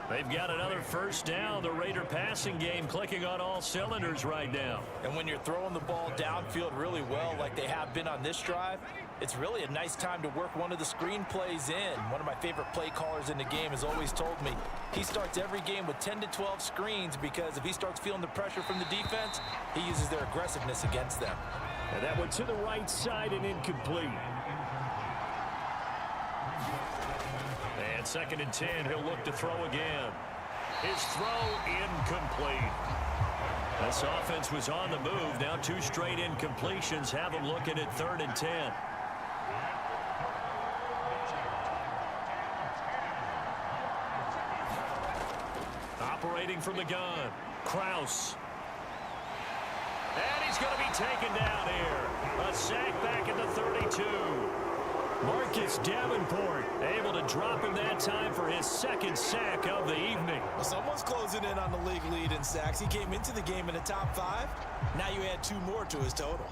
Speaker 2: They've got another first down. The Raider passing game clicking on all cylinders right now.
Speaker 3: And when you're throwing the ball downfield really well like they have been on this drive, it's really a nice time to work one of the screen plays in. One of my favorite play callers in the game has always told me he starts every game with 10 to 12 screens because if he starts feeling the pressure from the defense, he uses their aggressiveness against them.
Speaker 4: And that one to the right side and incomplete.
Speaker 2: And 2nd and 10, he'll look to throw again. His throw incomplete. This offense was on the move. Now 2 straight incompletions have them looking at 3rd and 10. Operating from the gun, Kraus. And he's going to be taken down here. A sack back at the 32.
Speaker 4: Marcus Davenport able to drop him that time for his 2nd sack of the evening.
Speaker 3: Well, someone's closing in on the league lead in sacks. He came into the game in the top 5. Now you add 2 more to his total.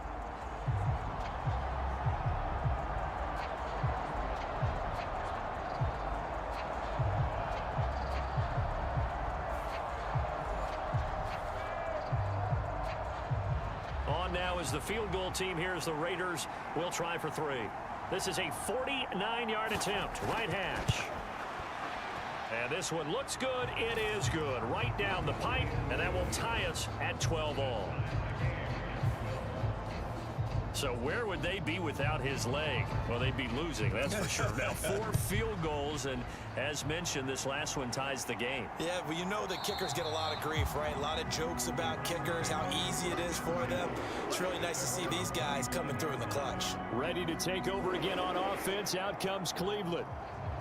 Speaker 2: On now is the field goal team. Here's the Raiders. We'll try for 3. This is a 49-yard attempt. Right hash. And this one looks good. It is good. Right down the pipe. And that will tie us at 12 all. So where would they be without his leg? Well, they'd be losing, that's for sure. Now 4 field goals, and as mentioned, this last one ties the game.
Speaker 3: Yeah, well, you know that kickers get a lot of grief, right? A lot of jokes about kickers, how easy it is for them. It's really nice to see these guys coming through in the clutch.
Speaker 4: Ready to take over again on offense. Out comes Cleveland.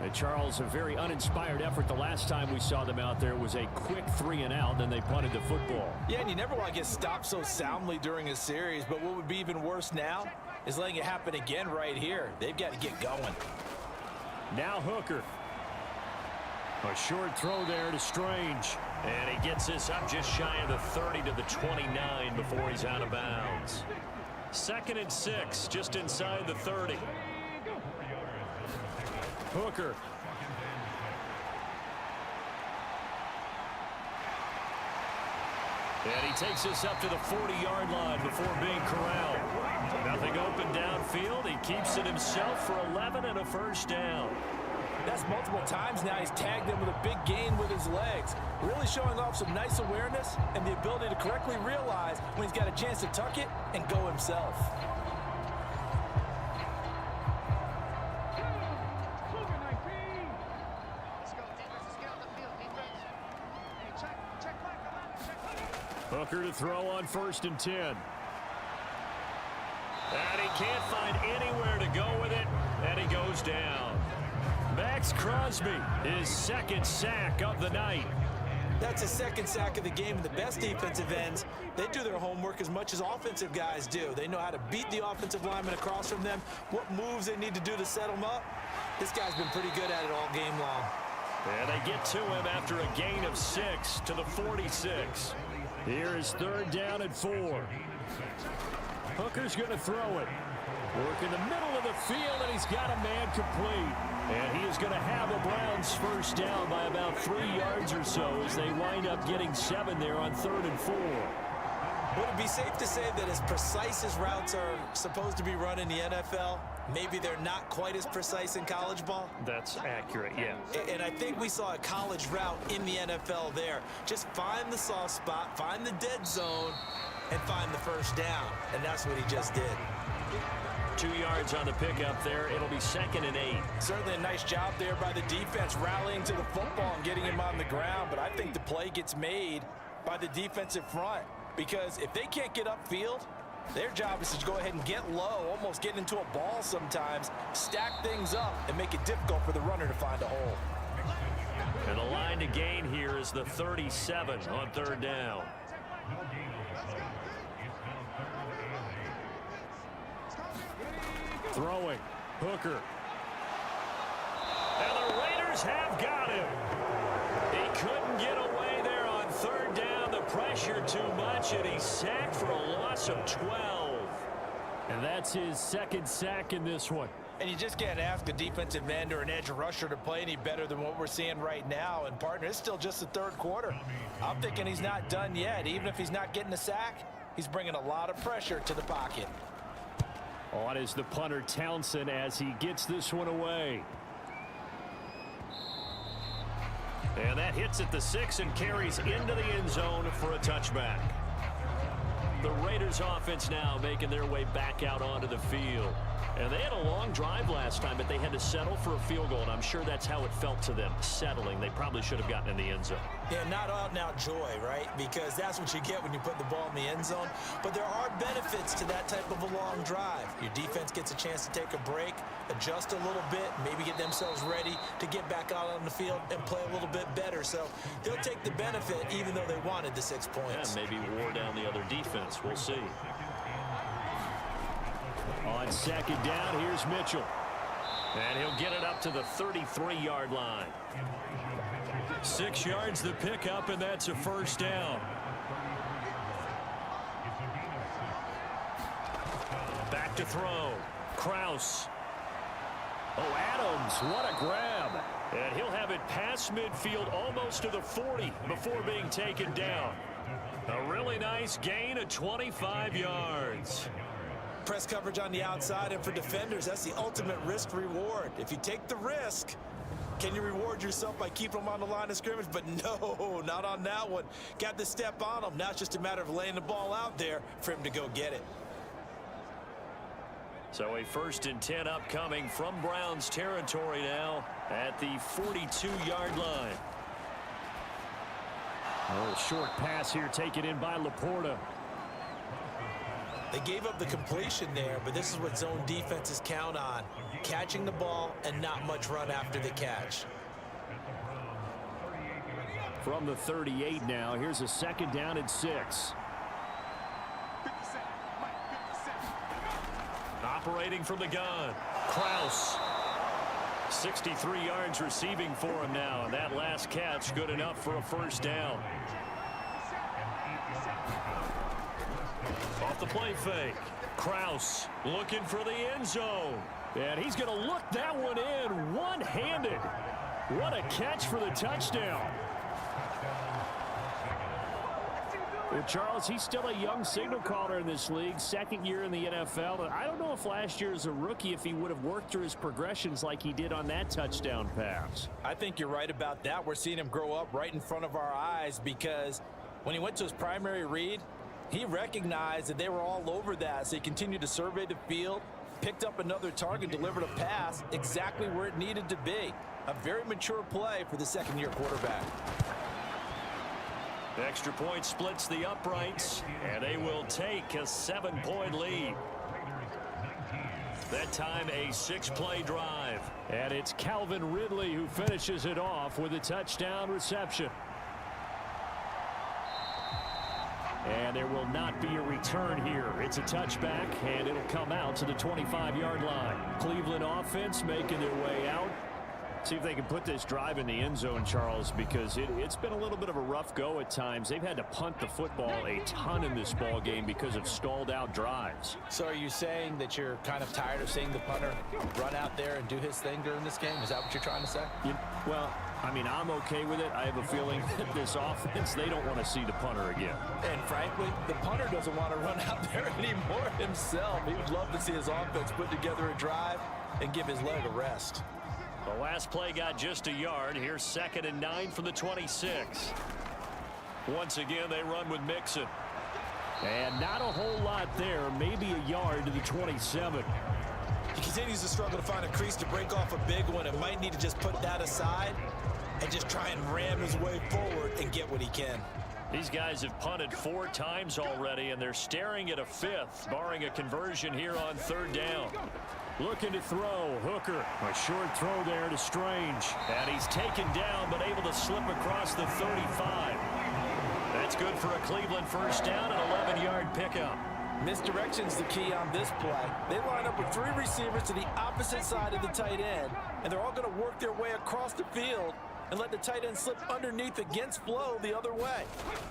Speaker 4: And Charles, a very uninspired effort. The last time we saw them out there was a quick 3 and out, then they punted the football.
Speaker 3: Yeah, and you never want to get stopped so soundly during a series, but what would be even worse now is letting it happen again right here. They've got to get going.
Speaker 4: Now Hooker. A short throw there to Strange.
Speaker 2: And he gets this up just shy of the 30 to the 29 before he's out of bounds. 2nd and 6, just inside the 30.
Speaker 4: Hooker.
Speaker 2: And he takes this up to the 40-yard line before being corralled. Nothing open downfield. He keeps it himself for 11 and a first down.
Speaker 3: That's multiple times now he's tagged them with a big gain with his legs. Really showing off some nice awareness and the ability to correctly realize when he's got a chance to tuck it and go himself.
Speaker 4: Hooker to throw on 1st and 10.
Speaker 2: And he can't find anywhere to go with it, and he goes down.
Speaker 4: Max Crosby, his 2nd sack of the night.
Speaker 3: That's his 2nd sack of the game, and the best defensive ends, they do their homework as much as offensive guys do. They know how to beat the offensive lineman across from them, what moves they need to do to set them up. This guy's been pretty good at it all game long.
Speaker 2: And they get to him after a gain of 6 to the 46.
Speaker 4: Here is 3rd down and 4. Hooker's going to throw it. Work in the middle of the field, and he's got a man complete. And he is going to have the Browns first down by about 3 yards or so as they wind up getting 7 there on 3rd and 4.
Speaker 3: Would it be safe to say that as precise as routes are supposed to be run in the NFL, maybe they're not quite as precise in college ball?
Speaker 4: That's accurate, yeah.
Speaker 3: And I think we saw a college route in the NFL there. Just find the soft spot, find the dead zone, and find the first down. And that's what he just did.
Speaker 2: 2 yards on the pickup there. It'll be 2nd and 8.
Speaker 3: Certainly a nice job there by the defense rallying to the football and getting him on the ground. But I think the play gets made by the defensive front. Because if they can't get upfield, their job is to go ahead and get low, almost get into a ball sometimes, stack things up, and make it difficult for the runner to find a hole.
Speaker 2: And the line to gain here is the 37 on 3rd down.
Speaker 4: Throwing. Hooker. And the Raiders have got him. He couldn't get away there on 3rd down. The pressure too much, and he's sacked for a loss of 12. And that's his 2nd sack in this one.
Speaker 3: And you just can't ask a defensive end or an edge rusher to play any better than what we're seeing right now. And, partner, it's still just the 3rd quarter. I'm thinking he's not done yet. Even if he's not getting a sack, he's bringing a lot of pressure to the pocket.
Speaker 4: On is the punter Townsend as he gets this one away.
Speaker 2: And that hits at the 6 and carries into the end zone for a touchback. The Raiders offense now making their way back out onto the field. And they had a long drive last time, but they had to settle for a field goal, and I'm sure that's how it felt to them, settling. They probably should have gotten in the end zone.
Speaker 3: Yeah, not out-and-out joy, right? Because that's what you get when you put the ball in the end zone. But there are benefits to that type of a long drive. Your defense gets a chance to take a break, adjust a little bit, maybe get themselves ready to get back out on the field and play a little bit better. So they'll take the benefit even though they wanted the 6 points.
Speaker 2: Yeah, maybe wore down the other defense. We'll see.
Speaker 4: On 2nd down, here's Mitchell.
Speaker 2: And he'll get it up to the 33-yard line.
Speaker 4: 6 yards the pickup, and that's a 1st down.
Speaker 2: Back to throw. Kraus.
Speaker 4: Oh, Adams, what a grab.
Speaker 2: And he'll have it past midfield almost to the 40 before being taken down. A really nice gain of 25 yards.
Speaker 3: Press coverage on the outside, and for defenders, that's the ultimate risk reward. If you take the risk, can you reward yourself by keeping them on the line of scrimmage? But no, not on that one. Got the step on them. Now it's just a matter of laying the ball out there for him to go get it.
Speaker 2: So a 1st and 10 upcoming from Browns territory now at the 42-yard line.
Speaker 4: Oh, short pass here taken in by Laporta.
Speaker 3: They gave up the completion there, but this is what zone defenses count on. Catching the ball and not much run after the catch.
Speaker 4: From the 38 now, here's a 2nd down and 6.
Speaker 2: Operating from the gun. Kraus. 63 yards receiving for him now. And that last catch good enough for a 1st down. Off the play fake. Kraus looking for the end zone.
Speaker 4: And he's going to look that one in one-handed. What a catch for the touchdown. Well, Charles, he's still a young signal caller in this league, 2nd year in the NFL. I don't know if last year as a rookie, if he would have worked through his progressions like he did on that touchdown pass.
Speaker 3: I think you're right about that. We're seeing him grow up right in front of our eyes because when he went to his primary read, he recognized that they were all over that, so he continued to survey the field, picked up another target, delivered a pass exactly where it needed to be. A very mature play for the 2nd-year quarterback.
Speaker 2: Extra point splits the uprights, and they will take a 7-point lead. That time a 6-play drive.
Speaker 4: And it's Calvin Ridley who finishes it off with a touchdown reception. And there will not be a return here. It's a touchback, and it'll come out to the 25-yard line. Cleveland offense making their way out. See if they can put this drive in the end zone, Charles, because it's been a little bit of a rough go at times. They've had to punt the football a ton in this ball game because of stalled out drives.
Speaker 3: So are you saying that you're kind of tired of seeing the punter run out there and do his thing during this game? Is that what you're trying to say?
Speaker 4: Well, I mean, I'm okay with it. I have a feeling that this offense, they don't want to see the punter again.
Speaker 3: And frankly, the punter doesn't want to run out there anymore himself. He would love to see his offense put together a drive and give his leg a rest.
Speaker 2: The last play got just a yard. Here's 2nd and 9 from the 26.
Speaker 4: Once again, they run with Mixon. And not a whole lot there. Maybe a yard to the 27.
Speaker 3: He continues to struggle to find a crease to break off a big one and might need to just put that aside and just try and ram his way forward and get what he can.
Speaker 2: These guys have punted 4 times already, and they're staring at a 5th, barring a conversion here on 3rd down.
Speaker 4: Looking to throw. Hooker. A short throw there to Strange.
Speaker 2: And he's taken down, but able to slip across the 35. That's good for a Cleveland first down, an 11-yard pickup.
Speaker 3: Misdirection's the key on this play. They line up with 3 receivers to the opposite side of the tight end, and they're all going to work their way across the field and let the tight end slip underneath against flow the other way.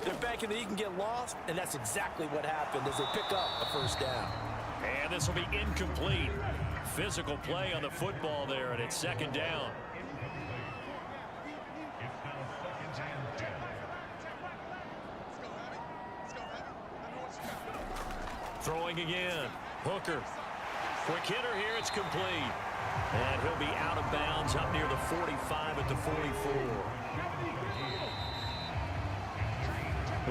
Speaker 3: They're banking that he can get lost, and that's exactly what happened as they pick up a first down.
Speaker 2: And this will be incomplete. Physical play on the football there, and it's 2nd down. Throwing again. Hooker. Quick hitter here. It's complete. And he'll be out of bounds up near the 45 at the 44.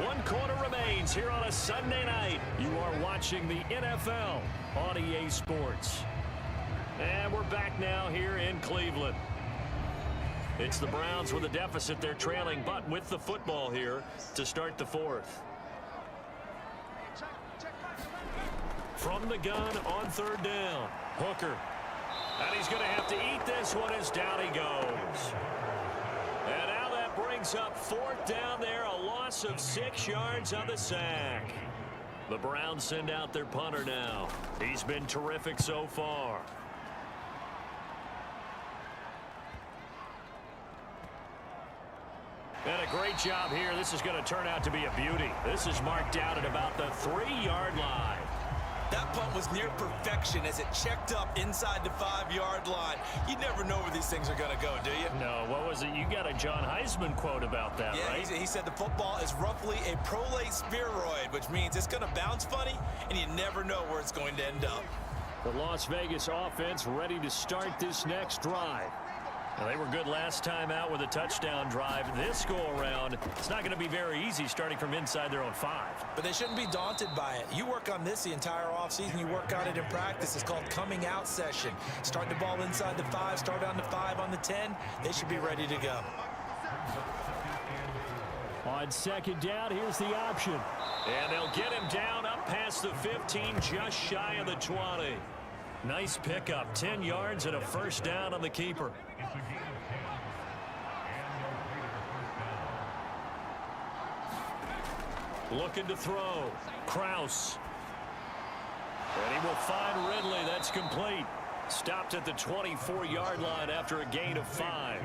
Speaker 2: 1 quarter remains here on a Sunday night. You are watching the NFL on EA Sports. And we're back now here in Cleveland. It's the Browns with a deficit. They're trailing, but with the football here to start the 4th. From the gun on 3rd down. Hooker. And he's going to have to eat this one as down he goes. And now that brings up 4th down there. A loss of 6 yards on the sack. The Browns send out their punter now. He's been terrific so far. And a great job here. This is going to turn out to be a beauty. This is marked out at about the 3-yard line.
Speaker 3: That punt was near perfection as it checked up inside the 5-yard line. You never know where these things are going to go, do you?
Speaker 2: No, what was it? You got a John Heisman quote about that,
Speaker 3: yeah,
Speaker 2: right?
Speaker 3: He said the football is roughly a prolate spheroid, which means it's going to bounce funny, and you never know where it's going to end up.
Speaker 4: The Las Vegas offense ready to start this next drive.
Speaker 2: Well, they were good last time out with a touchdown drive. This go-around, it's not going to be very easy starting from inside their own 5.
Speaker 3: But they shouldn't be daunted by it. You work on this the entire offseason. You work on it in practice. It's called coming out session. Start the ball inside the 5, start on the 5, on the 10. They should be ready to go.
Speaker 4: On 2nd down, here's the option.
Speaker 2: And they'll get him down up past the 15, just shy of the 20. Nice pickup, 10 yards and a first down on the keeper. Looking to throw. Kraus. And he will find Ridley. That's complete. Stopped at the 24-yard line after a gain of 5.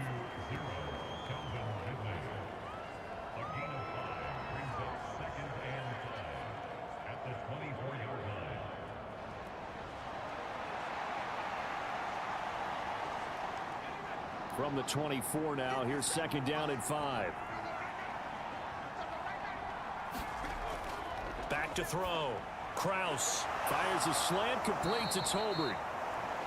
Speaker 4: From the 24 now, here's 2nd down and 5.
Speaker 2: Back to throw. Kraus
Speaker 4: fires a slant, complete to Tolbert.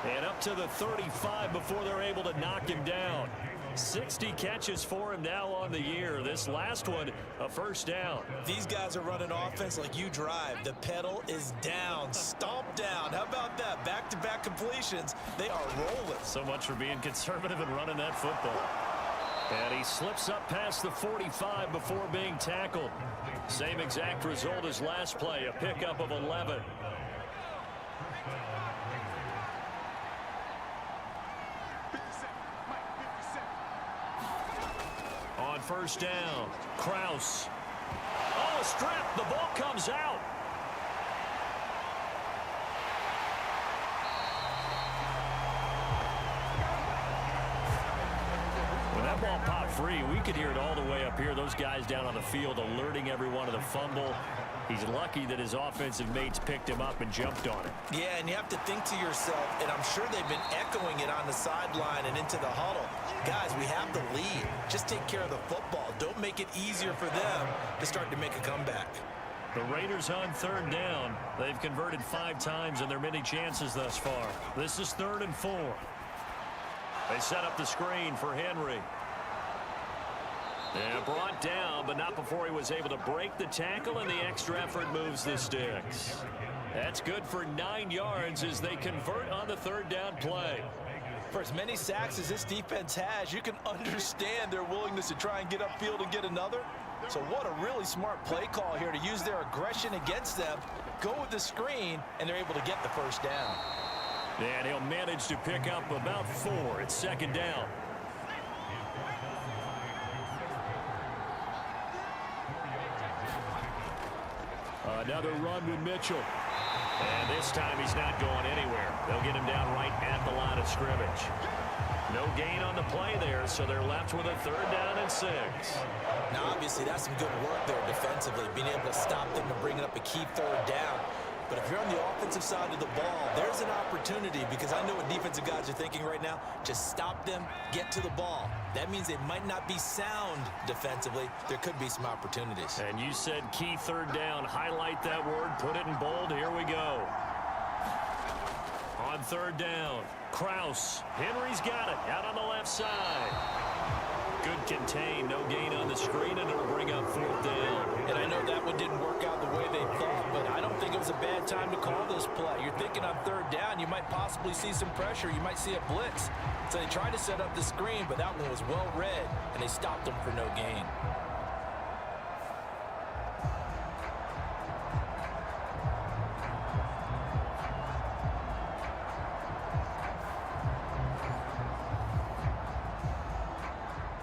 Speaker 2: And up to the 35 before they're able to knock him down. 60 catches for him now on the year. This last one, a first down.
Speaker 3: These guys are running offense like you drive. The pedal is down, stomp down. How about that? Back-to-back completions. They are rolling.
Speaker 2: So much for being conservative and running that football. And he slips up past the 45 before being tackled. Same exact result as last play, a pickup of 11. On first down, Kraus. Oh, a strip. The ball comes out.
Speaker 4: free. We could hear it all the way up here. Those guys down on the field alerting everyone of the fumble. He's lucky that his offensive mates picked him up and jumped on it.
Speaker 3: Yeah, and you have to think to yourself, and I'm sure they've been echoing it on the sideline and into the huddle. Guys, we have the lead. Just take care of the football. Don't make it easier for them to start to make a comeback.
Speaker 4: The Raiders on third down. They've converted 5 times in their many chances thus far. This is 3rd and 4. They set up the screen for Henry. And brought down, but not before he was able to break the tackle, and the extra effort moves the sticks. That's good for 9 yards as they convert on the 3rd down play.
Speaker 3: For as many sacks as this defense has, you can understand their willingness to try and get upfield and get another. So what a really smart play call here to use their aggression against them, go with the screen, and they're able to get the 1st down.
Speaker 4: And he'll manage to pick up about 4. It's 2nd down. Another run with Mitchell. And this time he's not going anywhere. They'll get him down right at the line of scrimmage. No gain on the play there, so they're left with a 3rd down and 6.
Speaker 3: Now, obviously, that's some good work there defensively, being able to stop them and bringing up a key 3rd down. But if you're on the offensive side of the ball, there's an opportunity, because I know what defensive guys are thinking right now. Just stop them, get to the ball. That means they might not be sound defensively. There could be some opportunities.
Speaker 4: And you said key 3rd down. Highlight that word, put it in bold. Here we go. On 3rd down, Kraus. Henry's got it out on the left side. Good contain, no gain on the screen, and it'll bring up 4th down.
Speaker 3: And I know that one didn't work out the way they thought, but I don't think it was a bad time to call this play. You're thinking on 3rd down, you might possibly see some pressure. You might see a blitz. So they tried to set up the screen, but that one was well read, and they stopped them for no gain.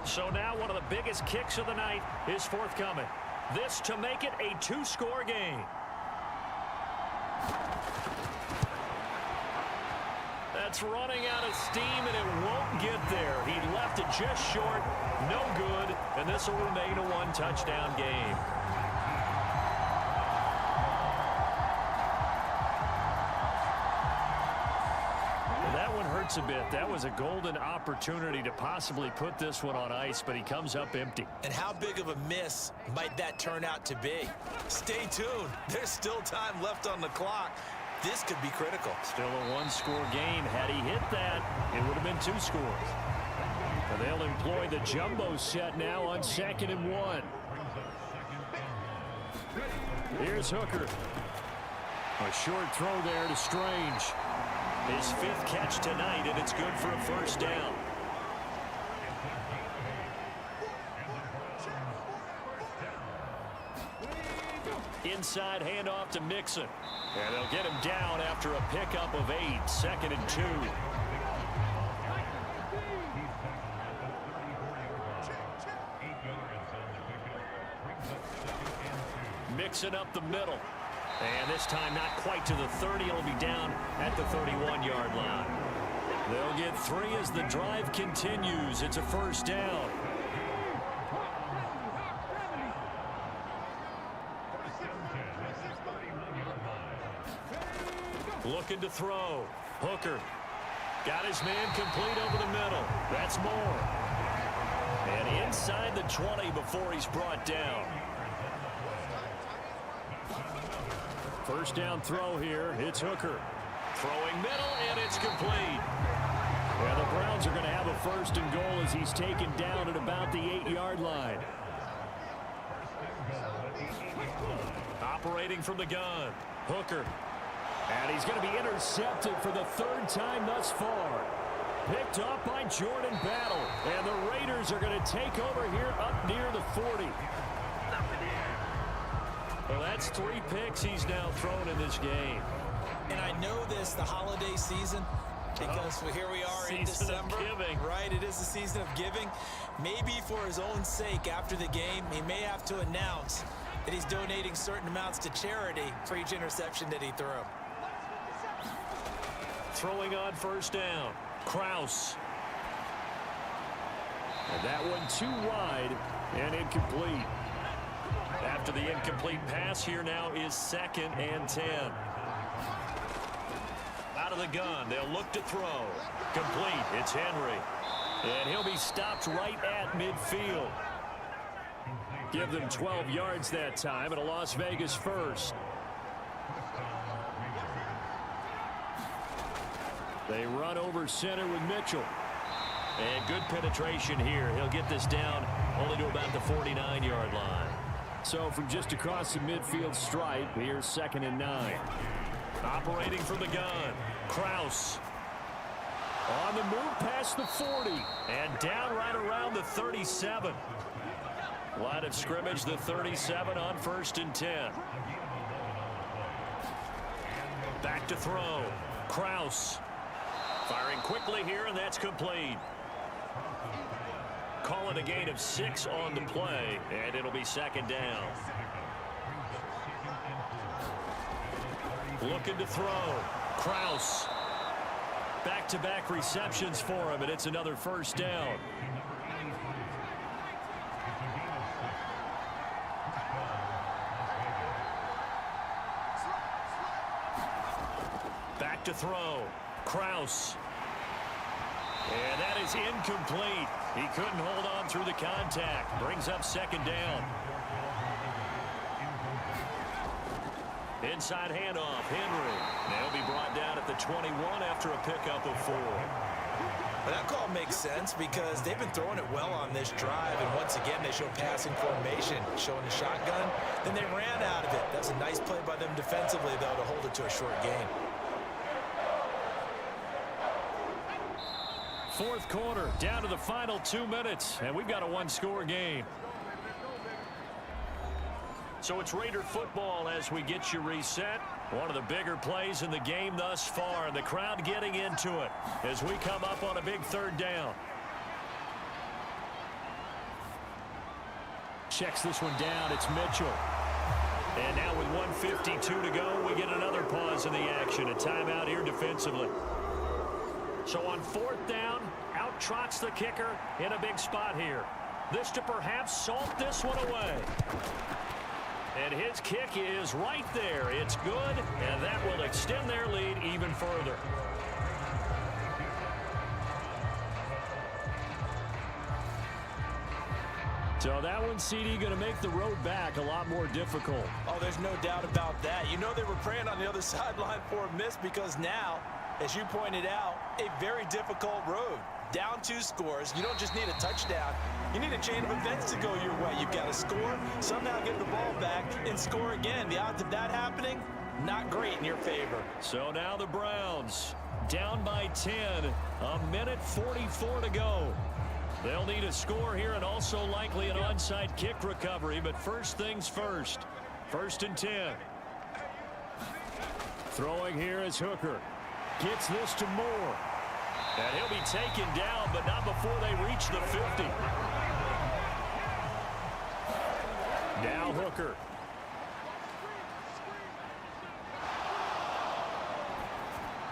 Speaker 4: So now one of the biggest kicks of the night is forthcoming. This to make it a 2-score game. That's running out of steam, and it won't get there. He left it just short, no good, and this will remain a 1-touchdown game. A bit. That was a golden opportunity to possibly put this one on ice, but he comes up empty.
Speaker 3: And how big of a miss might that turn out to be? Stay tuned. There's still time left on the clock. This could be critical.
Speaker 4: Still a 1-score game. Had he hit that, it would have been 2 scores. And they'll employ the jumbo set now on 2nd and 1. Here's Hooker. A short throw there to Strange. His 5th catch tonight, and it's good for a 1st down. Inside handoff to Mixon. And they'll get him down after a pickup of 8. 2nd and 2. Mixon up the middle. And this time not quite to the 30. It'll be down at the 31-yard line. They'll get 3 as the drive continues. It's a 1st down. Looking to throw. Hooker. Got his man complete over the middle. That's Moore. And inside the 20 before he's brought down. 1st down throw here. It's Hooker. Throwing middle, and it's complete. Yeah, the Browns are going to have a 1st and goal as he's taken down at about the 8-yard line. Operating from the gun. Hooker. And he's going to be intercepted for the 3rd time thus far. Picked up by Jordan Battle. And the Raiders are going to take over here up near the 40. Well, that's 3 picks he's now thrown in this game.
Speaker 3: And I know this, the holiday season, because here we are in December.
Speaker 4: Season of giving.
Speaker 3: Right, it is the season of giving. Maybe for his own sake after the game, he may have to announce that he's donating certain amounts to charity for each interception that he threw.
Speaker 4: Throwing on 1st down. Kraus. And that one too wide and incomplete.
Speaker 2: After the incomplete pass, here now is 2nd and 10. Out of the gun, they'll look to throw. Complete, it's Henry. And he'll be stopped right at midfield.
Speaker 4: Give them 12 yards that time and a Las Vegas first. They run over center with Mitchell.
Speaker 2: And good penetration here. He'll get this down only to about the 49-yard line.
Speaker 4: So from just across the midfield stripe, here's 2nd and 9.
Speaker 2: Operating from the gun, Kraus.
Speaker 4: On the move past the 40.
Speaker 2: And down right around the 37. Line of scrimmage, the 37 on 1st and 10. Back to throw, Kraus. Firing quickly here, and that's complete. Call it a gain of 6 on the play, and it'll be 2nd down. Looking to throw, Kraus. Back-to-back receptions for him, and it's another 1st down. Back to throw, Kraus. And that is incomplete. He couldn't hold on through the contact. Brings up 2nd down. Inside handoff, Henry. They'll be brought down at the 21 after a pickup of 4.
Speaker 3: Well, that call makes sense because they've been throwing it well on this drive, and once again they show passing formation, showing the shotgun. Then they ran out of it. That's a nice play by them defensively, though, to hold it to a short gain.
Speaker 4: 4th quarter, down to the final 2 minutes, and we've got a 1-score game.
Speaker 2: So it's Raider football as we get you reset. One of the bigger plays in the game thus far, and the crowd getting into it as we come up on a big 3rd down.
Speaker 4: Checks this one down. It's Mitchell.
Speaker 2: And now with 1:52 to go, we get another pause in the action. A timeout here defensively. So on 4th down, out trots the kicker in a big spot here. This to perhaps salt this one away. And his kick is right there. It's good, and that will extend their lead even further.
Speaker 4: So that one, CD, going to make the road back a lot more difficult.
Speaker 3: Oh, there's no doubt about that. You know they were praying on the other sideline for a miss because now, as you pointed out, a very difficult road. Down 2 scores. You don't just need a touchdown. You need a chain of events to go your way. You've got to score, somehow get the ball back, and score again. The odds of that happening, not great in your favor.
Speaker 2: So now the Browns down by 10. A minute 44 to go. They'll need a score here and also likely an onside kick recovery. But first things first. 1st and 10.
Speaker 4: Throwing here is Hooker. Gets this to Moore.
Speaker 2: And he'll be taken down, but not before they reach the 50.
Speaker 4: Now Hooker.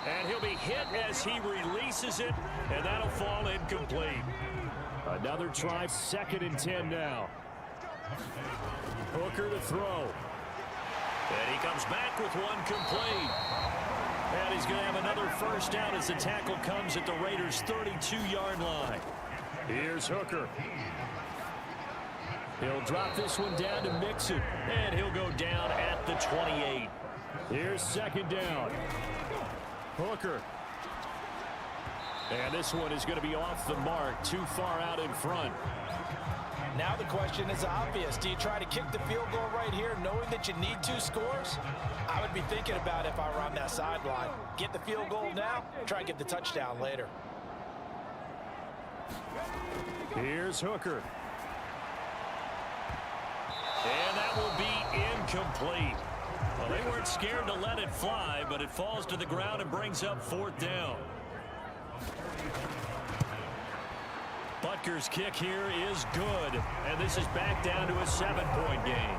Speaker 2: And he'll be hit as he releases it, and that'll fall incomplete.
Speaker 4: Another try, 2nd and 10 now. Hooker to throw.
Speaker 2: And he comes back with one complete. And he's going to have another 1st down as the tackle comes at the Raiders' 32-yard line.
Speaker 4: Here's Hooker. He'll drop this one down to Mixon.
Speaker 2: And he'll go down at the 28.
Speaker 4: Here's 2nd down. Hooker. And this one is going to be off the mark, too far out in front.
Speaker 3: Now the question is obvious. Do you try to kick the field goal right here knowing that you need 2 scores? I would be thinking about it if I were on that sideline. Get the field goal now, try and get the touchdown later.
Speaker 4: Here's Hooker.
Speaker 2: And that will be incomplete. Well, they weren't scared to let it fly, but it falls to the ground and brings up 4th down. Butker's kick here is good, and this is back down to a 7-point game.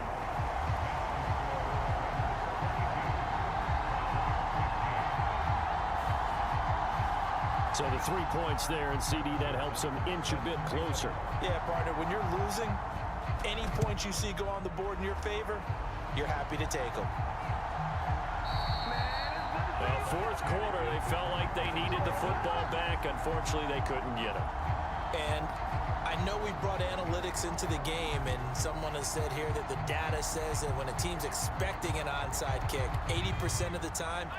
Speaker 4: So the 3 points there, and CD, that helps them inch a bit closer.
Speaker 3: Yeah, partner, when you're losing, any points you see go on the board in your favor, you're happy to take them.
Speaker 4: Well, fourth quarter, they felt like they needed the football back. Unfortunately, they couldn't get it.
Speaker 3: And I know we brought analytics into the game, and someone has said here that the data says that when a team's expecting an onside kick, 80% of the time,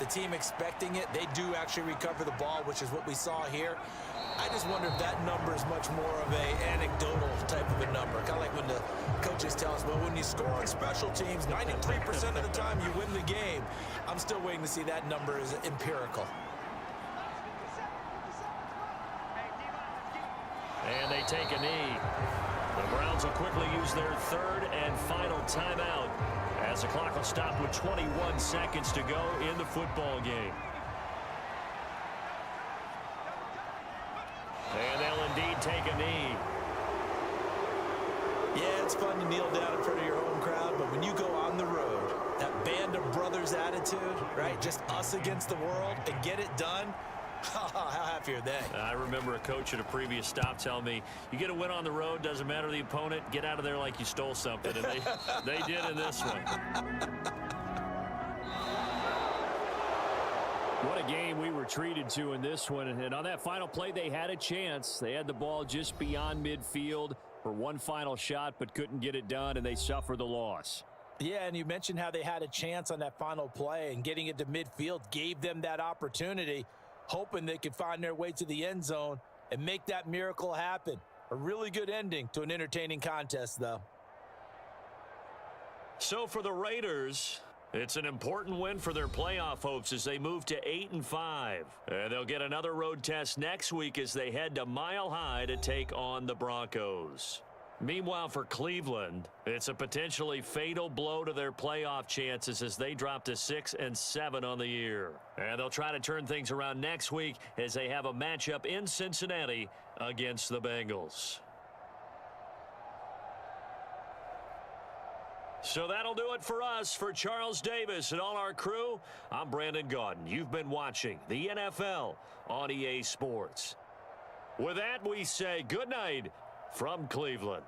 Speaker 3: the team expecting it, they do actually recover the ball, which is what we saw here. I just wonder if that number is much more of a anecdotal type of a number. Kind of like when the coaches tell us, well, when you score on special teams, 93% of the time you win the game. I'm still waiting to see that number is empirical.
Speaker 4: And they take a knee. The Browns will quickly use their third and final timeout as the clock will stop with 21 seconds to go in the football game. And they'll indeed take a knee.
Speaker 3: Yeah, it's fun to kneel down in front of your home crowd, but when you go on the road, that band of brothers attitude, right? Just us against the world and get it done. How happy are they?
Speaker 4: I remember a coach at a previous stop telling me, you get a win on the road, doesn't matter the opponent, get out of there like you stole something. And they did in this one. What a game we were treated to in this one. And on that final play, they had a chance. They had the ball just beyond midfield for one final shot, but couldn't get it done, and they suffered the loss.
Speaker 3: Yeah, and you mentioned how they had a chance on that final play, and getting it to midfield gave them that opportunity, hoping they could find their way to the end zone and make that miracle happen. A really good ending to an entertaining contest, though.
Speaker 4: So for the Raiders, it's an important win for their playoff hopes as they move to 8-5. And they'll get another road test next week as they head to Mile High to take on the Broncos. Meanwhile, for Cleveland, it's a potentially fatal blow to their playoff chances as they drop to 6-7 on the year. And they'll try to turn things around next week as they have a matchup in Cincinnati against the Bengals. So that'll do it for us. For Charles Davis and all our crew, I'm Brandon Gaudin. You've been watching the NFL on EA Sports. With that, we say good night from Cleveland.